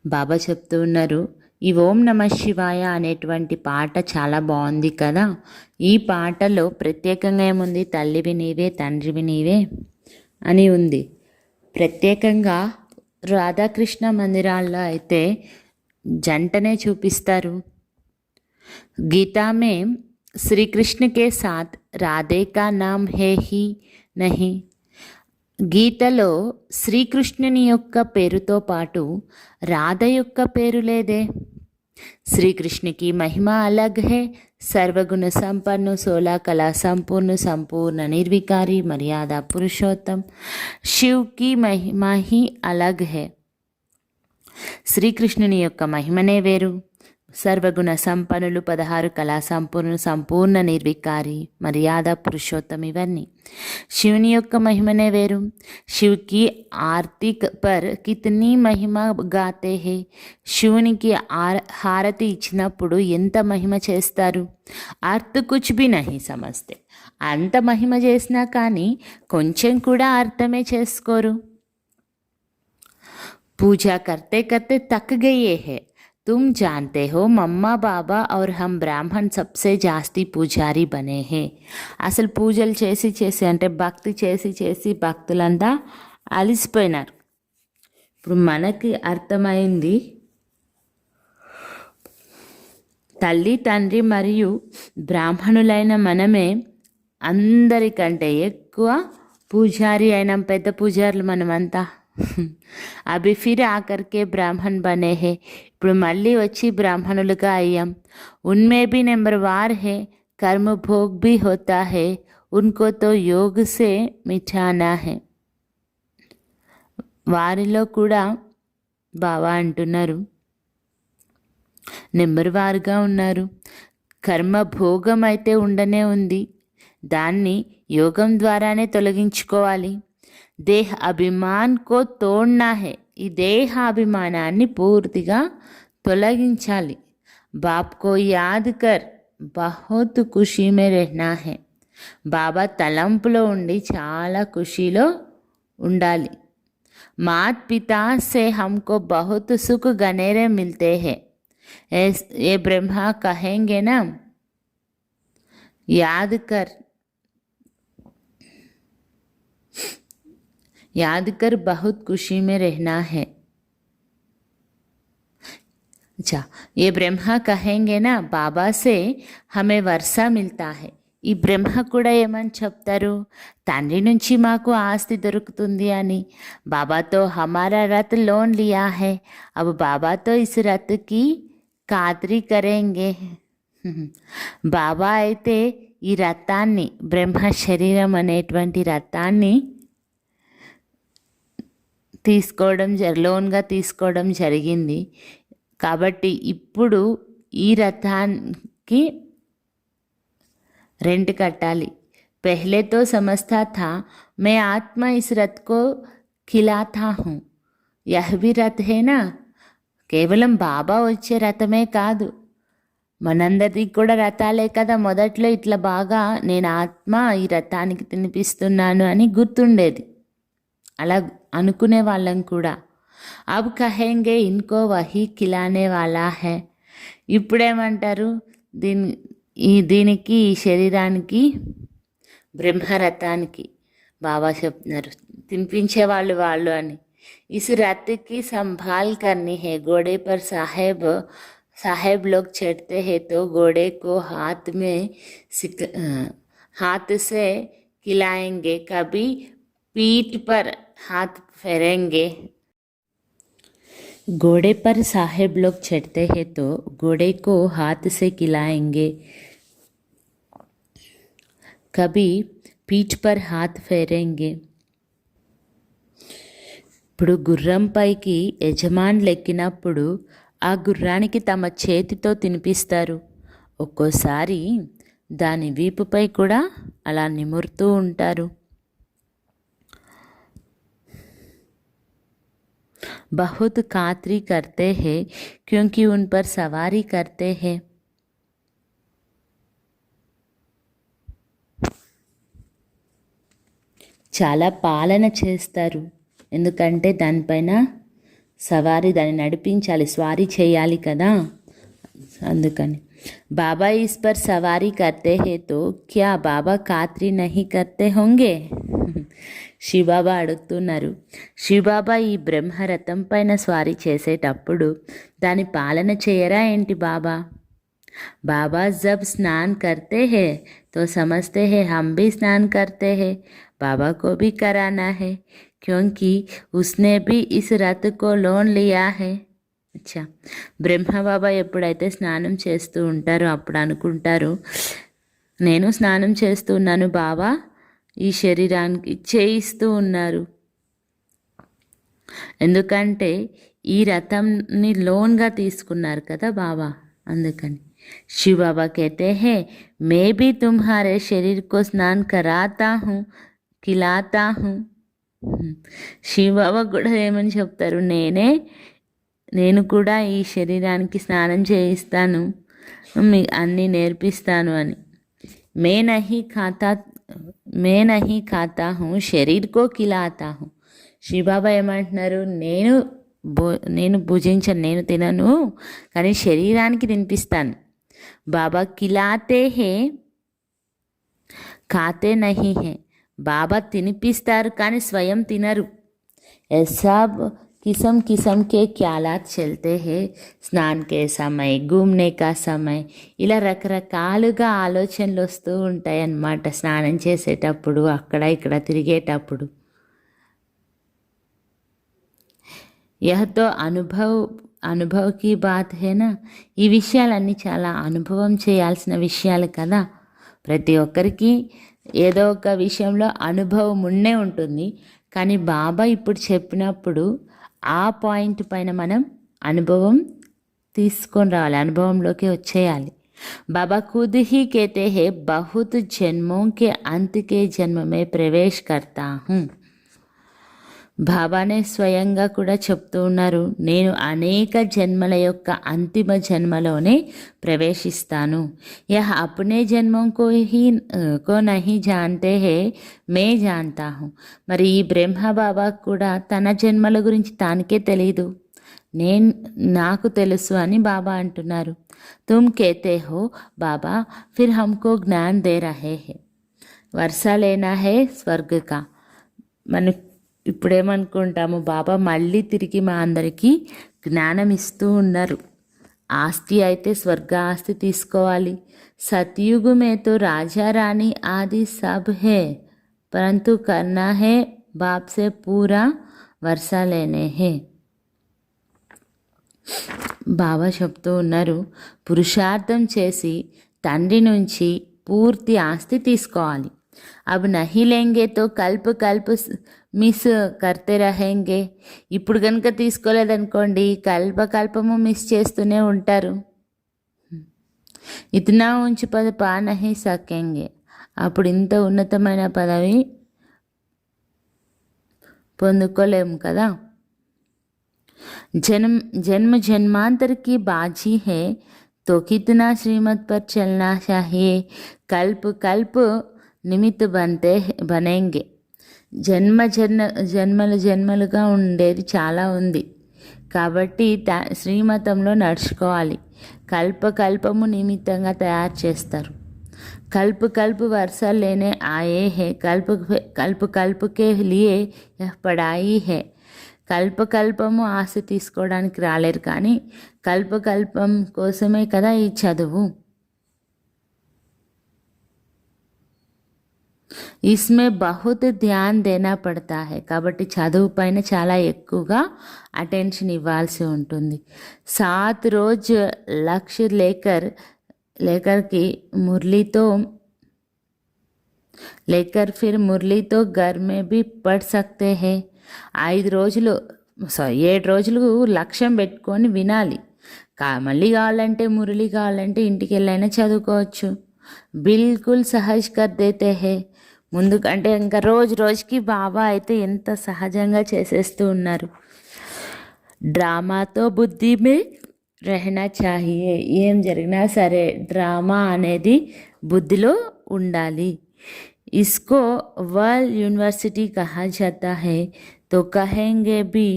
బాబా చెప్తూ ఉన్నారు, ఈ ఓం నమ శివాయ అనేటువంటి పాట చాలా బాగుంది కదా. ఈ పాటలో ప్రత్యేకంగా ఏముంది, తల్లివి నీవే తండ్రివి నీవే అని ఉంది. ప్రత్యేకంగా రాధాకృష్ణ మందిరాల్లో అయితే జంటనే చూపిస్తారు. गीता में श्री कृष्ण के साथ राधे का नाम है ही नहीं. గీతలో శ్రీకృష్ణుని యొక్క పేరుతో పాటు రాధ యొక్క పేరు లేదే. श्रीकृष्ण की महिमा अलग है, सर्वगुण संपन्न, 16 कला संपूर्ण, संपूर्ण निर्विकारी, मर्यादा पुरुषोत्तम. शिव की महिमा ही अलग है. శ్రీకృష్ణుని యొక్క మహిమనే వేరు. సర్వగుణ సంపన్నులు, 16 కళా సంపూర్ణ, సంపూర్ణ నిర్వికారి, మర్యాద పురుషోత్తం ఇవన్నీ. శివుని యొక్క మహిమనే వేరు. శివుకి ఆర్తి పర్ కితనీ మహిమ గాతే హే. శివునికి హారతి ఇచ్చినప్పుడు ఎంత మహిమ చేస్తారు. అర్థ కుచ్ భీ నహీ సమజ్తే. అంత మహిమ చేసినా కానీ కొంచెం కూడా అర్థమే చేసుకోరు. पूजा करते करते थक गए हैं. तुम जानते हो मम्मा बाबा और हम ब्राह्मण सबसे जास्ती పూజారి బనే హే. అసలు పూజలు చేసి చేసి అంటే భక్తి చేసి చేసి భక్తులంతా అలిసిపోయినారు. ఇప్పుడు మనకి అర్థమైంది, తల్లి తండ్రి మరియు బ్రాహ్మణులైన మనమే అందరికంటే ఎక్కువ పూజారి అయినాం, పెద్ద పూజారులు మనమంతా. అభి ఫిర్ ఆకర్కే బ్రాహ్మణ్ బనే హే. ఇప్పుడు మళ్ళీ వచ్చి బ్రాహ్మణులుగా అయ్యాం. ఉన్మే భీ నెంబర్ వార్ హే, కర్మ భోగ్ భీ హోతా హే, ఉన్కో తో యోగ్ సే మిఠానా హే. వారిలో కూడా బావా అంటున్నారు, నెంబర్ వారుగా ఉన్నారు. కర్మ భోగం అయితే ఉండనే ఉంది, దాన్ని యోగం ద్వారానే తొలగించుకోవాలి. దేహ అభిమాన్ కో తోడ్నా హే. ఈ దేహాభిమానాన్ని పూర్తిగా తొలగించాలి. బాప్ కో యాద్ కర్ బహుత్ ఖుషీ మే రెహనా హే. బాబా తలంపులో ఉండి చాలా ఖుషీలో ఉండాలి. మాత్ పితా సే హమ్కో బహుత్ సుఖ గనేరే మిల్తే హే. ఏ బ్రహ్మ కహేంగే నా యాద్ కర్, याद कर बहुत खुशी में रहना है. अच्छा, ये ब्रह्मा कहेंगे ना बाबा से हमें वर्षा मिलता है. ఈ బ్రహ్మ కూడా ఏమని చెప్తారు, తండ్రి నుంచి మాకు ఆస్తి దొరుకుతుంది అని. బాబాతో హమారా రత్ లోన్ లియా హై, అబ్ బాబాతో ఇస్ రత్కి ఖాతరీ కరేంగే. బాబా అయితే ఈ రథాన్ని, బ్రహ్మ శరీరం అనేటువంటి రథాన్ని లోన్గా తీసుకోవడం జరిగింది. కాబట్టి ఇప్పుడు ఈ రథానికి రెంట్ కట్టాలి. పహలే తో సమజ్తా థా మే ఆత్మ ఇస్ రథ్ కో ఖిలాతా హూ. యహ్ భీ రథ్ హే నా. కేవలం బాబా వచ్చే రథమే కాదు, మనందరిది కూడా రథాలే కదా. మొదట్లో ఇట్లా బాగా నేను ఆత్మ ఈ రథానికి తినిపిస్తున్నాను అని గుర్తుండేది, అలా అనుకునే వాళ్ళం కూడా. అబ్ కహేంగే ఇన్కో వహీ ఖిలానే వాలా హై. ఇప్పుడేమంటారు, దీనికి ఈ శరీరానికి బ్రహ్మరథానికి బాబా చెప్తున్నారు తినిపించే వాళ్ళు అని. ఇస్ రథ్కి సంభాల్ కర్నీ హే. घोड़े पर साहेब लोग चढ़ते हैं तो घोड़े को हाथ से खिलाएंगे, कभी पीठ पर हाथ फेरेंगे. घोड़े पर साहेब लोग चढ़ते हैं तो घोड़े को हाथ से खिलाएंगे, कभी पीठ पर हाथ फेरेंगे. ఇప్పుడు గుర్రం పైకి యజమానులు ఎక్కినప్పుడు ఆ గుర్రానికి తమ చేతితో తినిపిస్తారు. ఒక్కోసారి దాని వీపుపై కూడా అలా నిమురుతూ ఉంటారు. बहुत खातरी करते हैं क्योंकि उन पर सवारी करते हैं. చాలా పాలన చేస్తారు, ఎందుకంటే దానిపైన సవారీ, దాన్ని నడిపించాలి, స్వారీ చేయాలి కదా, అందుకని. బాబా ఇస్ పర్ సవారీ కర్తే హే తో క్యా బాబా ఖాత్రీ నహీ కర్తే హోంగే? శివబాబా అడుగుతున్నారు, శివబాబా ఈ బ్రహ్మరథం పైన స్వారీ చేసేటప్పుడు దాని పాలన చేయరా ఏంటి బాబా? बाबा जब स्नान करते हैं तो समझते हैं हम भी स्नान करते हैं, बाबा को भी कराना है क्योंकि उसने भी इस रथ को लोन लिया है. అచ్చా, బ్రహ్మబాబా ఎప్పుడైతే స్నానం చేస్తూ ఉంటారో అప్పుడు అనుకుంటారు, నేను స్నానం చేస్తున్నాను, బాబా ఈ శరీరానికి చేయిస్తూ ఉన్నారు, ఎందుకంటే ఈ రథంని లోన్గా తీసుకున్నారు కదా బాబా, అందుకని. शिव बाबा कहते हैं मैं भी तुम्हारे शरीर को स्नान कराता हूँ, खिलाता हूँ. శివబాబా కూడా ఏమని చెప్తారు, నేను కూడా ఈ శరీరానికి స్నానం చేయిస్తాను, అన్నీ నేర్పిస్తాను అని. మే నహీ ఖాతా హూ శరీర్ కో ఖిలాతా హూ. శివబాబా ఏమంటున్నారు, నేను భుజించను, నేను తినను, కానీ శరీరానికి తినిపిస్తాను. బాబా ఖిలాతే హే ఖాతే నహీ హే. బాబా తినిపిస్తారు కానీ స్వయం తినరు. సబ్ కిసమ్ కిసమ్ కే ఖ్యాలాత్ చల్తే హే, స్నాన్ కే సమయ్, ఘూమ్నే కా సమయ్, ఇలా రకరకాలుగా ఆలోచనలు వస్తూ ఉంటాయి అన్నమాట స్నానం చేసేటప్పుడు, అక్కడ ఇక్కడ తిరిగేటప్పుడు. యహ తో అనుభవ్ కీ బాత్ హేనా. ఈ విషయాలన్నీ చాలా అనుభవం చేయాల్సిన విషయాలు కదా. ప్రతి ఒక్కరికి ఏదో ఒక విషయంలో అనుభవం ఉండే ఉంటుంది, కానీ బాబా ఇప్పుడు చెప్పినప్పుడు ఆ పాయింట్ పైన మనం అనుభవం తీసుకొని రావాలి, అనుభవంలోకి వచ్చేయాలి. బాబా ఖుద్ హీ कहते हैं बहुत जन्मों के अंत के जन्म में प्रवेश करता हूँ. బాబానే స్వయంగా కూడా చెప్తూ ఉన్నారు, నేను అనేక జన్మల యొక్క అంతిమ జన్మలోనే ప్రవేశిస్తాను. యహ అప్నే జన్మం కో నహీ జాన్తే హే మే జాన్తా హూ. మరి ఈ బ్రహ్మ బాబా కూడా తన జన్మల గురించి తానికే తెలీదు, నాకు తెలుసు అని బాబా అంటున్నారు. తుమ్ కేతే హో బాబా ఫిర్ హమ్కో జ్ఞాన్ దే రహే హే, వర్షా లేనా హే స్వర్గ కా. మన ఇప్పుడేమనుకుంటాము, బాబా మళ్ళీ తిరిగి మా అందరికీ జ్ఞానం ఇస్తూ ఉన్నారు, ఆస్తి అయితే స్వర్గ ఆస్తి తీసుకోవాలి. సతయుగ్ మే తో రాజా రాణి ఆది సబ్ హే, పరంతు కర్నా హే బాప్ సే పూరా వర్షా లేనే హే. బాబా చెప్తూ ఉన్నారు, పురుషార్థం చేసి తండ్రి నుంచి పూర్తి ఆస్తి తీసుకోవాలి. అబ్ నహీ లేంగే తో కల్ప్ మిస్ కర్తే రహేంగే. ఇప్పుడు కనుక తీసుకోలేదనుకోండి కల్పము మిస్ చేస్తూనే ఉంటారు. ఇతనా ఉంచి పద పా నహీ సకేంగే, అప్పుడు ఇంత ఉన్నతమైన పదవి పొందుకోలేము కదా. जन्म जन्मांतर की बाजी है तो कितना श्रीमत पर चलना चाहिए. कल्प निमित्त बनेंगे. జన్మలుగా ఉండేది చాలా ఉంది కాబట్టి శ్రీమతంలో నడుచుకోవాలి. కల్పము నిమిత్తంగా తయారు చేస్తారు. కల్ప్ వర్షా లేనే ఆయే హే, కల్ప్ కే లియే పడాయి హే. కల్పము ఆశ తీసుకోవడానికి రాలేరు, కానీ కల్పం కోసమే కదా ఈ చదువు. ఇస్మే బహుత్ ధ్యాన్ దేనా పడతా హై, కాబట్టి చదువు పైన చాలా ఎక్కువగా అటెన్షన్ ఇవ్వాల్సి ఉంటుంది. 7 రోజు లక్ష్య లేకర్కి లేకర్ ఫిర్ మురళీతో ఘర్ మే భీ పఢ్ సక్తే హై. 7 రోజులు లక్ష్యం పెట్టుకొని వినాలి. మళ్ళీ కావాలంటే మురళి కావాలంటే ఇంటికి వెళ్ళైనా చదువుకోవచ్చు. బిల్కుల్ సహజ్ కర్ దేతే హే. ముందుకంటే ఇంకా రోజుకి బాబా అయితే ఎంత సహజంగా చేసేస్తూ ఉన్నారు. డ్రామాతో బుద్ధి మే రహనా చాహియే. ఏం జరిగినా సరే డ్రామా అనేది బుద్ధిలో ఉండాలి. इसको वर्ल्ड यूनिवर्सिटी कहा जाता है तो कहेंगे भी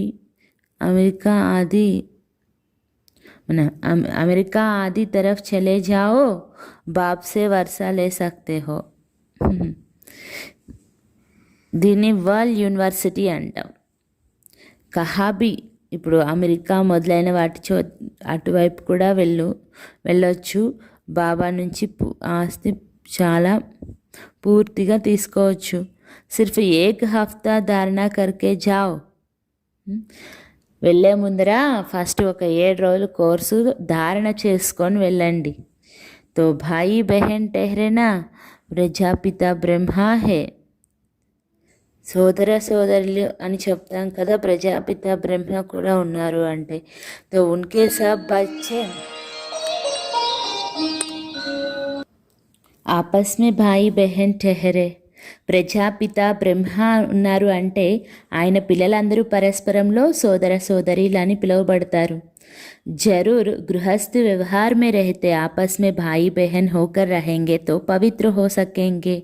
अमेरिका आदि अमेरिका आदि तरफ चले जाओ, बाप से वर्षा ले सकते हो. దీన్ని వరల్డ్ యూనివర్సిటీ అంటాం. కహాబీ ఇప్పుడు అమెరికా మొదలైన అటువైపు కూడా వెళ్ళొచ్చు. బాబా నుంచి ఆస్తి చాలా పూర్తిగా తీసుకోవచ్చు. సిర్ఫ్ ఏక్ హఫ్తా ధారణ కర్కే జాओ. వెళ్ళే ముందర ఫస్ట్ ఒక 7 రోజులు కోర్సు ధారణ చేసుకొని వెళ్ళండి. తో భాయి బెహన్ టెహ్రేనా ప్రజాపిత బ్రహ్మా హే. సోదర సోదరులు అని చెప్తాం కదా, ప్రజాపిత బ్రహ్మ కూడా ఉన్నారు అంటే. తో ఉన్కే సబ్ బచ్చే ఆపస్ మే భాయి బెహన్ టెహరే. ప్రజాపిత బ్రహ్మ ఉన్నారు అంటే ఆయన పిల్లలందరూ పరస్పరంలో సోదర సోదరీలు అని పిలువబడతారు. जरूर गृहस्थ व्यवहार में रहते आपस में भाई बहन होकर रहेंगे तो पवित्र हो सकेंगे.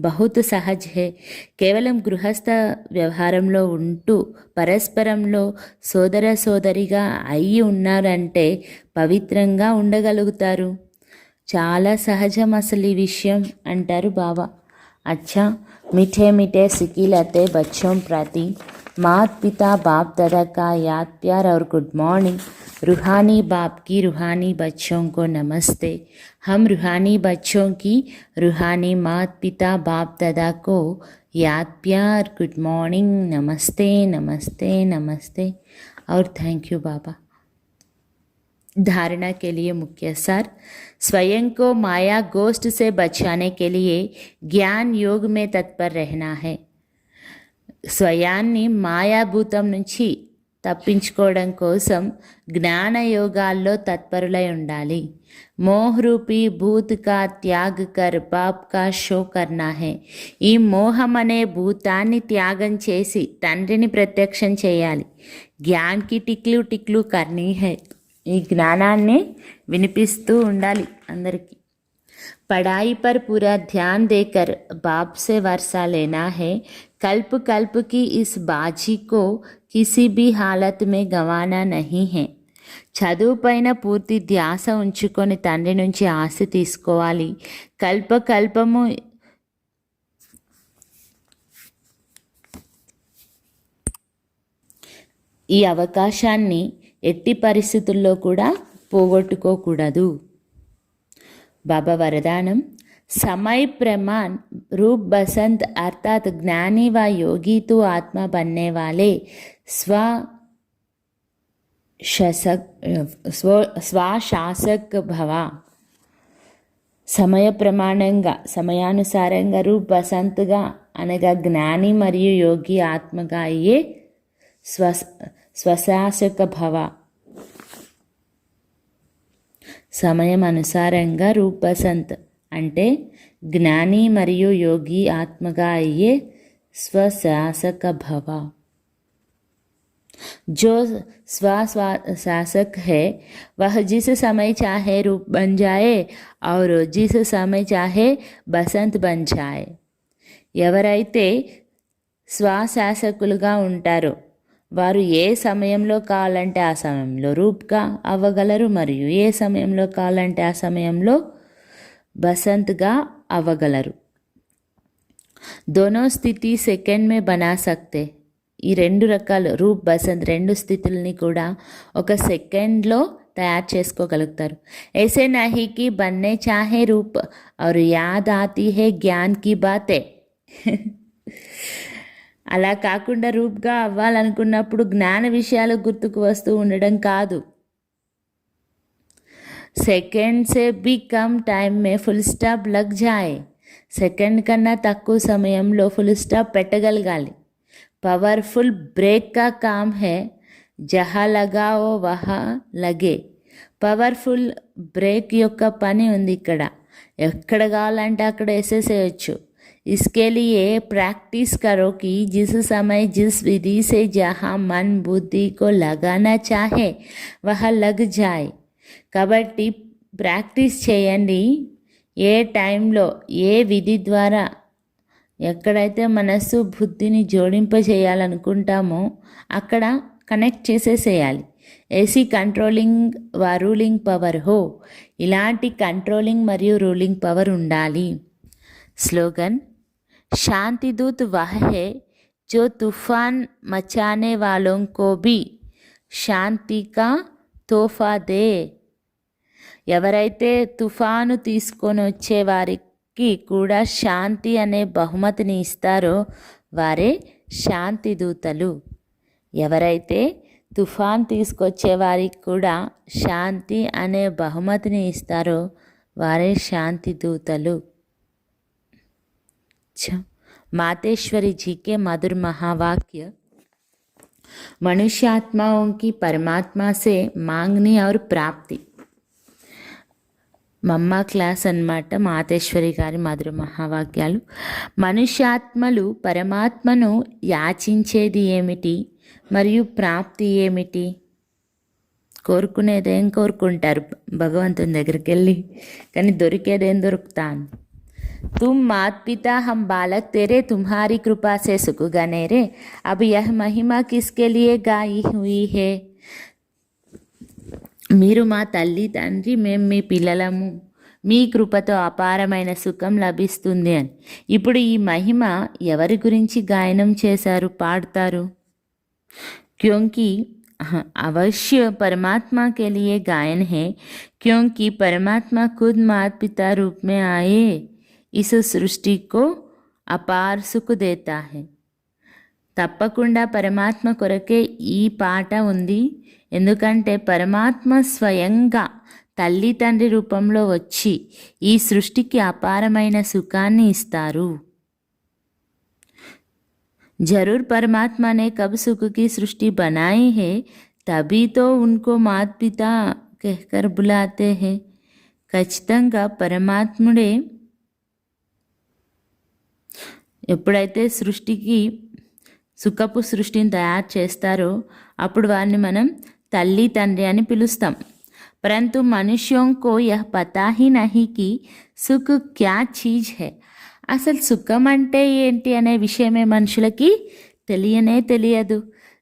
बहुत सहज है. కేవలం గృహస్థ వ్యవహారంలో ఉంటూ పరస్పరంలో సోదర సోదరిగా అయి ఉన్నారంటే పవిత్రంగా ఉండగలుగుతారు. చాలా సహజం అసలు ఈ విషయం అంటారు బాబా. अच्छा मीठे मीठे सिकीलते बच्चों प्रति माता पिता बाप दादा का याद प्यार और गुड मॉर्निंग. रूहानी बाप की रूहानी बच्चों को नमस्ते. हम रूहानी बच्चों की रूहानी माता पिता बाप दादा को याद प्यार गुड मॉर्निंग नमस्ते नमस्ते नमस्ते और थैंक यू बाबा. धारणा के लिए मुख्य सार. स्वयं को माया गोष्ठ से बचाने के लिए ज्ञान योग में तत्पर रहना है. స్వయాన్ని మాయాభూతం నుంచి తప్పించుకోవడం కోసం జ్ఞాన యోగాల్లో తత్పరులై ఉండాలి. మోహరూపీ భూత్ కా త్యాగ్ కర్ బాప్ కా షో కర్నా హై. ఈ మోహం అనే భూతాన్ని త్యాగం చేసి తండ్రిని ప్రత్యక్షం చేయాలి. జ్ఞాన్కి టిక్లు టిక్లు కర్నీ హై. ఈ జ్ఞానాన్ని వినిపిస్తూ ఉండాలి అందరికీ. पढ़ाई पर पूरा ध्यान देकर बाप से वर्षा लेना है. कल्प कल्प की इस बाजी को किसी भी हालत में गंवाना नहीं है. చదువు పైన పూర్తి ధ్యాస ఉంచుకొని తండ్రి నుంచి ఆస్తి తీసుకోవాలి. కల్పకల్పము ఈ అవకాశాన్ని ఎట్టి పరిస్థితుల్లో కూడా పోగొట్టుకోకూడదు. बाबा वरदानम. समय प्रमाण रूप बसंत अर्थात ज्ञानी व योगी तो आत्मा बनने वाले స్వశాసక భవ. సమయ ప్రమాణంగా సమయానుసారంగా రూప్ బసంత్గా అనగా జ్ఞాని మరియు యోగి ఆత్మగా అయ్యే స్వశాసక భవ. సమయం అనుసారంగా రూప్ బసంత్ అంటే జ్ఞాని మరియు యోగి ఆత్మగా అయ్యే స్వశాసక భవ. जो स्वशासक है वह जिस समय चाहे रूप बन जाए और जिस समय चाहे बसंत बन जाए. ఎవరైతే స్వశాసకులుగా ఉంటారో వారు ఏ సమయంలో కావాలంటే ఆ సమయంలో రూప్గా అవ్వగలరు మరియు ఏ సమయంలో కావాలంటే ఆ సమయంలో బసంత్గా అవ్వగలరు. దోనో స్థితి సెకండ్ మే బనా సక్తే. ఈ 2 రకాలు రూప్ బసంత్ 2 స్థితుల్ని కూడా ఒక సెకండ్లో తయారు చేసుకోగలుగుతారు. ऐसे नहीं कि बनने चाहे रूप और याद आती है ज्ञान की बातें. అలా కాకుండా రూప్గా అవ్వాలనుకున్నప్పుడు జ్ఞాన విషయాలు గుర్తుకు వస్తూ ఉండడం కాదు. సెకండ్ సే బి కమ్ టైమ్ మే ఫుల్ స్టాప్ లగ్ జాయే. సెకండ్ కన్నా తక్కువ సమయంలో ఫుల్ స్టాప్ పెట్టగలగాలి. పవర్ఫుల్ బ్రేక్ కా కామ్ హే జహా లగావో వహా లగే. పవర్ఫుల్ బ్రేక్ యొక్క పని ఉంది ఇక్కడ. ఎక్కడ కావాలంటే అక్కడ వేసేసేయచ్చు. इसके लिए प्रैक्टिस करो कि जिस समय जिस विधि से जहाँ मन बुद्धि को लगाना चाहे वह लग जाए. కాబట్టి ప్రాక్టీస్ చేయండి. ఏ టైంలో ఏ విధి ద్వారా ఎక్కడైతే మనస్సు బుద్ధిని జోడింపజేయాలనుకుంటామో అక్కడ కనెక్ట్ చేసేసేయాలి. ఏసీ కంట్రోలింగ్ రూలింగ్ పవర్ హో, ఇలాంటి కంట్రోలింగ్ మరియు రూలింగ్ పవర్ ఉండాలి. స్లోగన్: शांति दूत वह है जो तूफान मचाने वालों को भी शांति का तोहफा दे. ఎవరైతే తుఫాను తీసుకొని వచ్చే వారికి కూడా శాంతి అనే బహుమతిని ఇస్తారో వారే శాంతి దూతలు. ఎవరైతే తుఫాన్ తీసుకొచ్చే వారికి కూడా శాంతి అనే బహుమతిని ఇస్తారో వారే శాంతి దూతలు. मातेश्वरी जी के मधुर महावाक्य: मनुष्यात्माओं की परमात्मा से मांगनी और प्राप्ति. మమ్మ క్లాస్ అన్నమాట. మాతేశ్వరి గారి మధుర మహావాక్యాలు. మనుష్యాత్మలు పరమాత్మను యాచించేది ఏమిటి మరియు ప్రాప్తి ఏమిటి? కోరుకునేదేం కోరుకుంటారు భగవంతుని దగ్గరికి వెళ్ళి, కానీ దొరికేదేం దొరుకుతాను. तुम मात पिता हम बालक तेरे, तुम्हारी कृपा से सुख गने रे. अब यह महिमा किसके लिए गाई हुई है? మీరు మా తల్లి తండ్రి, మేము మీ పిల్లలము, మీ కృపతో అపారమైన సుఖం లభిస్తుంది అని. ఇప్పుడు ఈ మహిమ ఎవరి గురించి గాయనం చేశారు, పాడతారు? क्योंकि अवश्य परमात्मा के लिए गायन है, क्योंकि परमात्मा खुद माता पिता रूप में आए इस सृष्टि को अपार सुख देता है. తప్పకుండా పరమాత్మ కొరకే ఈ పాట ఉంది. ఎందుకంటే పరమాత్మ స్వయంగా తల్లి తండ్రి రూపంలో వచ్చి ఈ సృష్టికి అపారమైన సుఖాన్ని ఇస్తారు. जरूर परमात्मा ने कब सुख की सृष्टि बनाई है, तभी तो उनको माता पिता कहकर बुलाते हैं. ఖచ్చితంగా పరమాత్ముడే ఎప్పుడైతే సృష్టికి సుఖపు సృష్టిని తయారు చేస్తారో అప్పుడు వారిని మనం తల్లి తండ్రి అని పిలుస్తాం. परंतु मनुष्यों को यह पता ही नहीं कि सुख क्या चीज़ है. అసలు సుఖం అంటే ఏంటి అనే విషయమే మనుషులకి తెలియదు.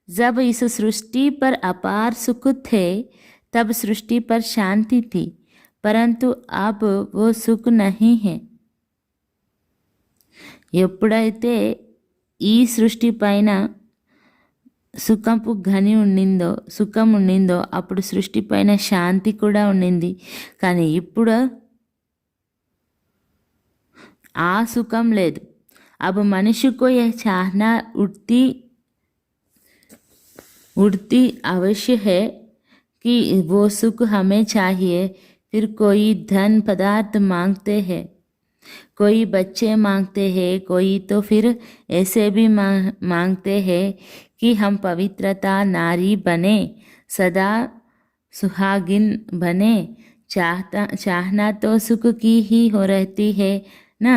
जब इस सृष्टि पर अपार सुख थे तब सृष्टि पर शांति थी, परंतु अब वो सुख नहीं है. ఎప్పుడైతే ఈ సృష్టి పైన సుఖపు ఘని ఉండిందో, సుఖం ఉండిందో అప్పుడు సృష్టి పైన శాంతి కూడా ఉండింది. కానీ ఇప్పుడు ఆ సుఖం లేదు. अब मनुष्य को यह चाहना उड़ती अवश्य है कि वो सुख हमें चाहिए. फिर कोई धन पदार्थ मांगते हैं, कोई बच्चे मांगते हैं, कोई तो फिर ऐसे भी मांगते हैं कि हम पवित्रता नारी बने, सदा सुहागिन बने. चाहना तो सुख की ही हो रहती है ना.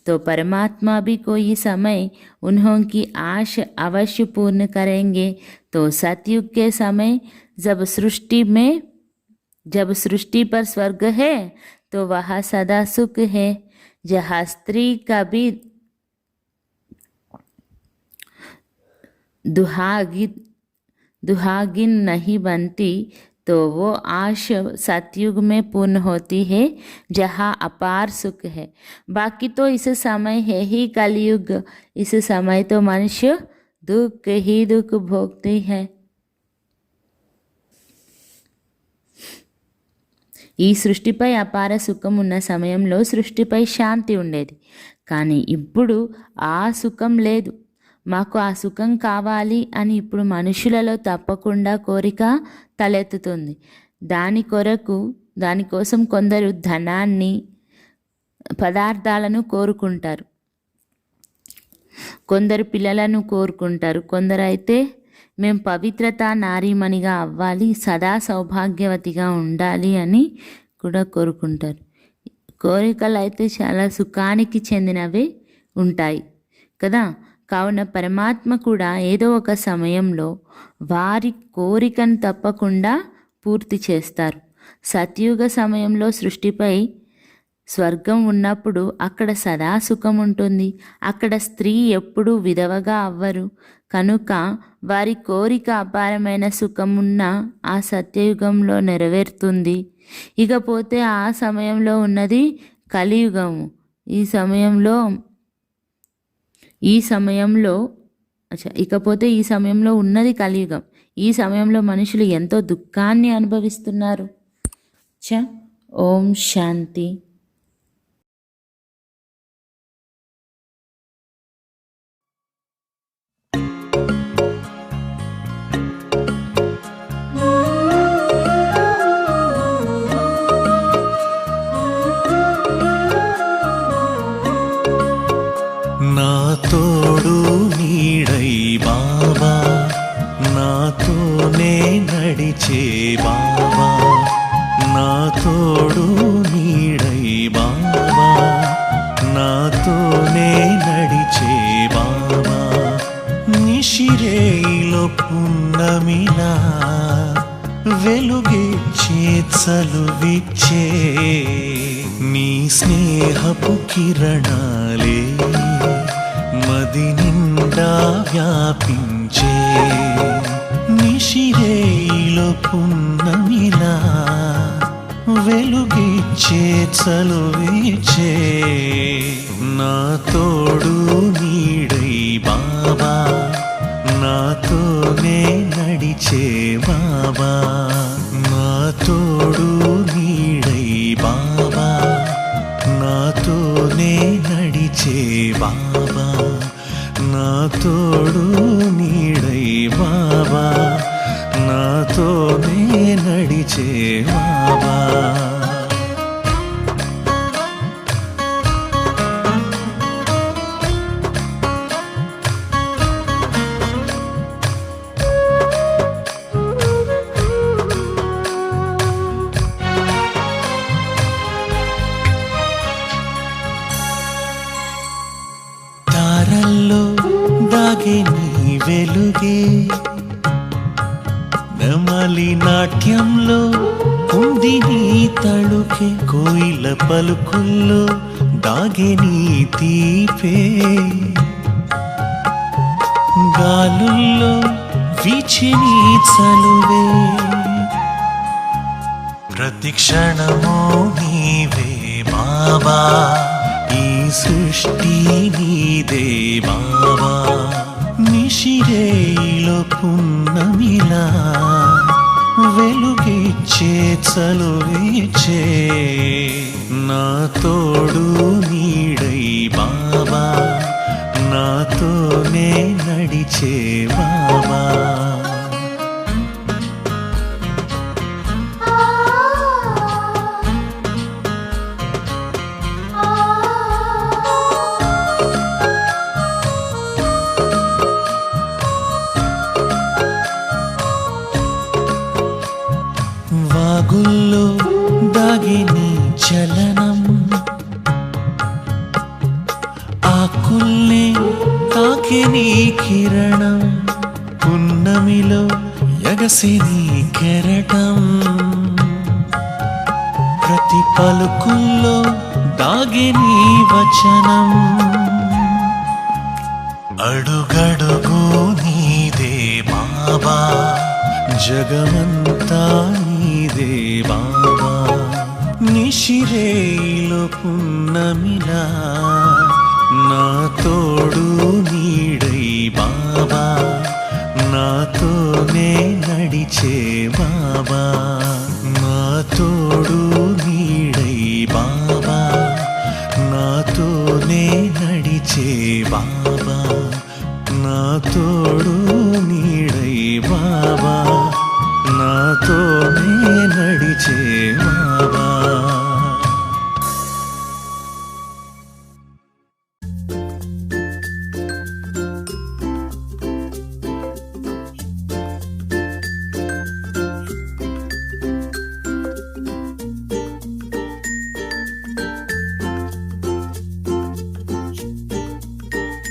तो परमात्मा भी कोई समय उन्हों की आश अवश्य पूर्ण करेंगे. तो सतयुग के समय जब सृष्टि पर स्वर्ग है तो वह सदा सुख है. जहाँ स्त्री कभी दुहागिन नहीं बनती तो वो आश सतयुग में पूर्ण होती है जहाँ अपार सुख है. बाकी तो इस समय है ही कलयुग. इस समय तो मनुष्य दुख ही दुख भोगती है. ఈ సృష్టిపై అపార సుఖం ఉన్న సమయంలో సృష్టిపై శాంతి ఉండేది. కానీ ఇప్పుడు ఆ సుఖం లేదు. మాకు ఆ సుఖం కావాలి అని ఇప్పుడు మనుషులలో తప్పకుండా కోరిక తలెత్తుతుంది. దానికోసం కొందరు ధనాన్ని, పదార్థాలను కోరుకుంటారు, కొందరు పిల్లలను కోరుకుంటారు, కొందరైతే మేము పవిత్రత నారీమణిగా అవ్వాలి, సదా సౌభాగ్యవతిగా ఉండాలి అని కూడా కోరుకుంటారు. కోరికలు అయితే చాలా సుఖానికి చెందినవే ఉంటాయి కదా. కావున పరమాత్మ కూడా ఏదో ఒక సమయంలో వారి కోరికను తప్పకుండా పూర్తి చేస్తారు. సత్యుగ సమయంలో సృష్టిపై స్వర్గం ఉన్నప్పుడు అక్కడ సదా సుఖం ఉంటుంది. అక్కడ స్త్రీ ఎప్పుడూ విధవగా అవ్వరు. కనుక వారి కోరిక అపారమైన సుఖమున్న ఆ సత్యయుగంలో నెరవేరుతుంది. ఇకపోతే ఆ సమయంలో ఉన్నది కలియుగము. ఇకపోతే ఈ సమయంలో ఉన్నది కలియుగం. ఈ సమయంలో మనుషులు ఎంతో దుఃఖాన్ని అనుభవిస్తున్నారు. ఓం శాంతి. నా తోడు నీడై బాబా, నాతోనే నడిచే బాబా, నా తోడు నీడై బాబా, నాతోనే నడిచే బాబా, నిశిరేలో పున్నమిలా వెలుగిచ్చే చలువిచ్చే నీ స్నేహపు కిరణాలే మది నిండా వ్యాపించే, నిశిరేలో పున్నమిలా వెలుగిచ్చే చలువిచ్చే, నా తోడు నీడై బాబా, నాతోనే నడిచే బాబా, నా తోడు నీడై బాబా, నాతోనే నడిచే బాబా, నా తోడు నీడై బాబా, నాతోనే నడిచే బాబా. తారల్లో దాగే నీ వెలుగే, నెమలి నాట్యంలో ఉంది నీ తళుకే, కోయిల పలుకుల్లో దాగే నీ తీపే, గాలుల్లో వీచి నీ చలువే, ప్రతి క్షణమో నీవే బాబా, ఈ సృష్టి నీదే బాబా, నిశిరేలో పున్నమిలా వెలుగిచ్చే చలువిచ్చే, నా తోడు నీడై బాబా, నాతోనే నడిచే బాబా. వాగుల్లో దాగే నీ చలనం, ఆకుల్నే తాకే నీ కిరణం, పున్నమిలో ఎగసి నీ కెరటం, ప్రతి పలుకుల్లో దాగే నీ వచనం, అడుగడుగు నీదే బాబా, జగమంతా నీదే బాబా, నిశిరేలో పున్నమిలా నా తోడు నీడై బాబా, నాతోనే నడిచే బాబా, నా తోడు నీడై బాబా, నాతోనే నడిచే బాబా, నా తోడు నీడై బాబా, నాతోనే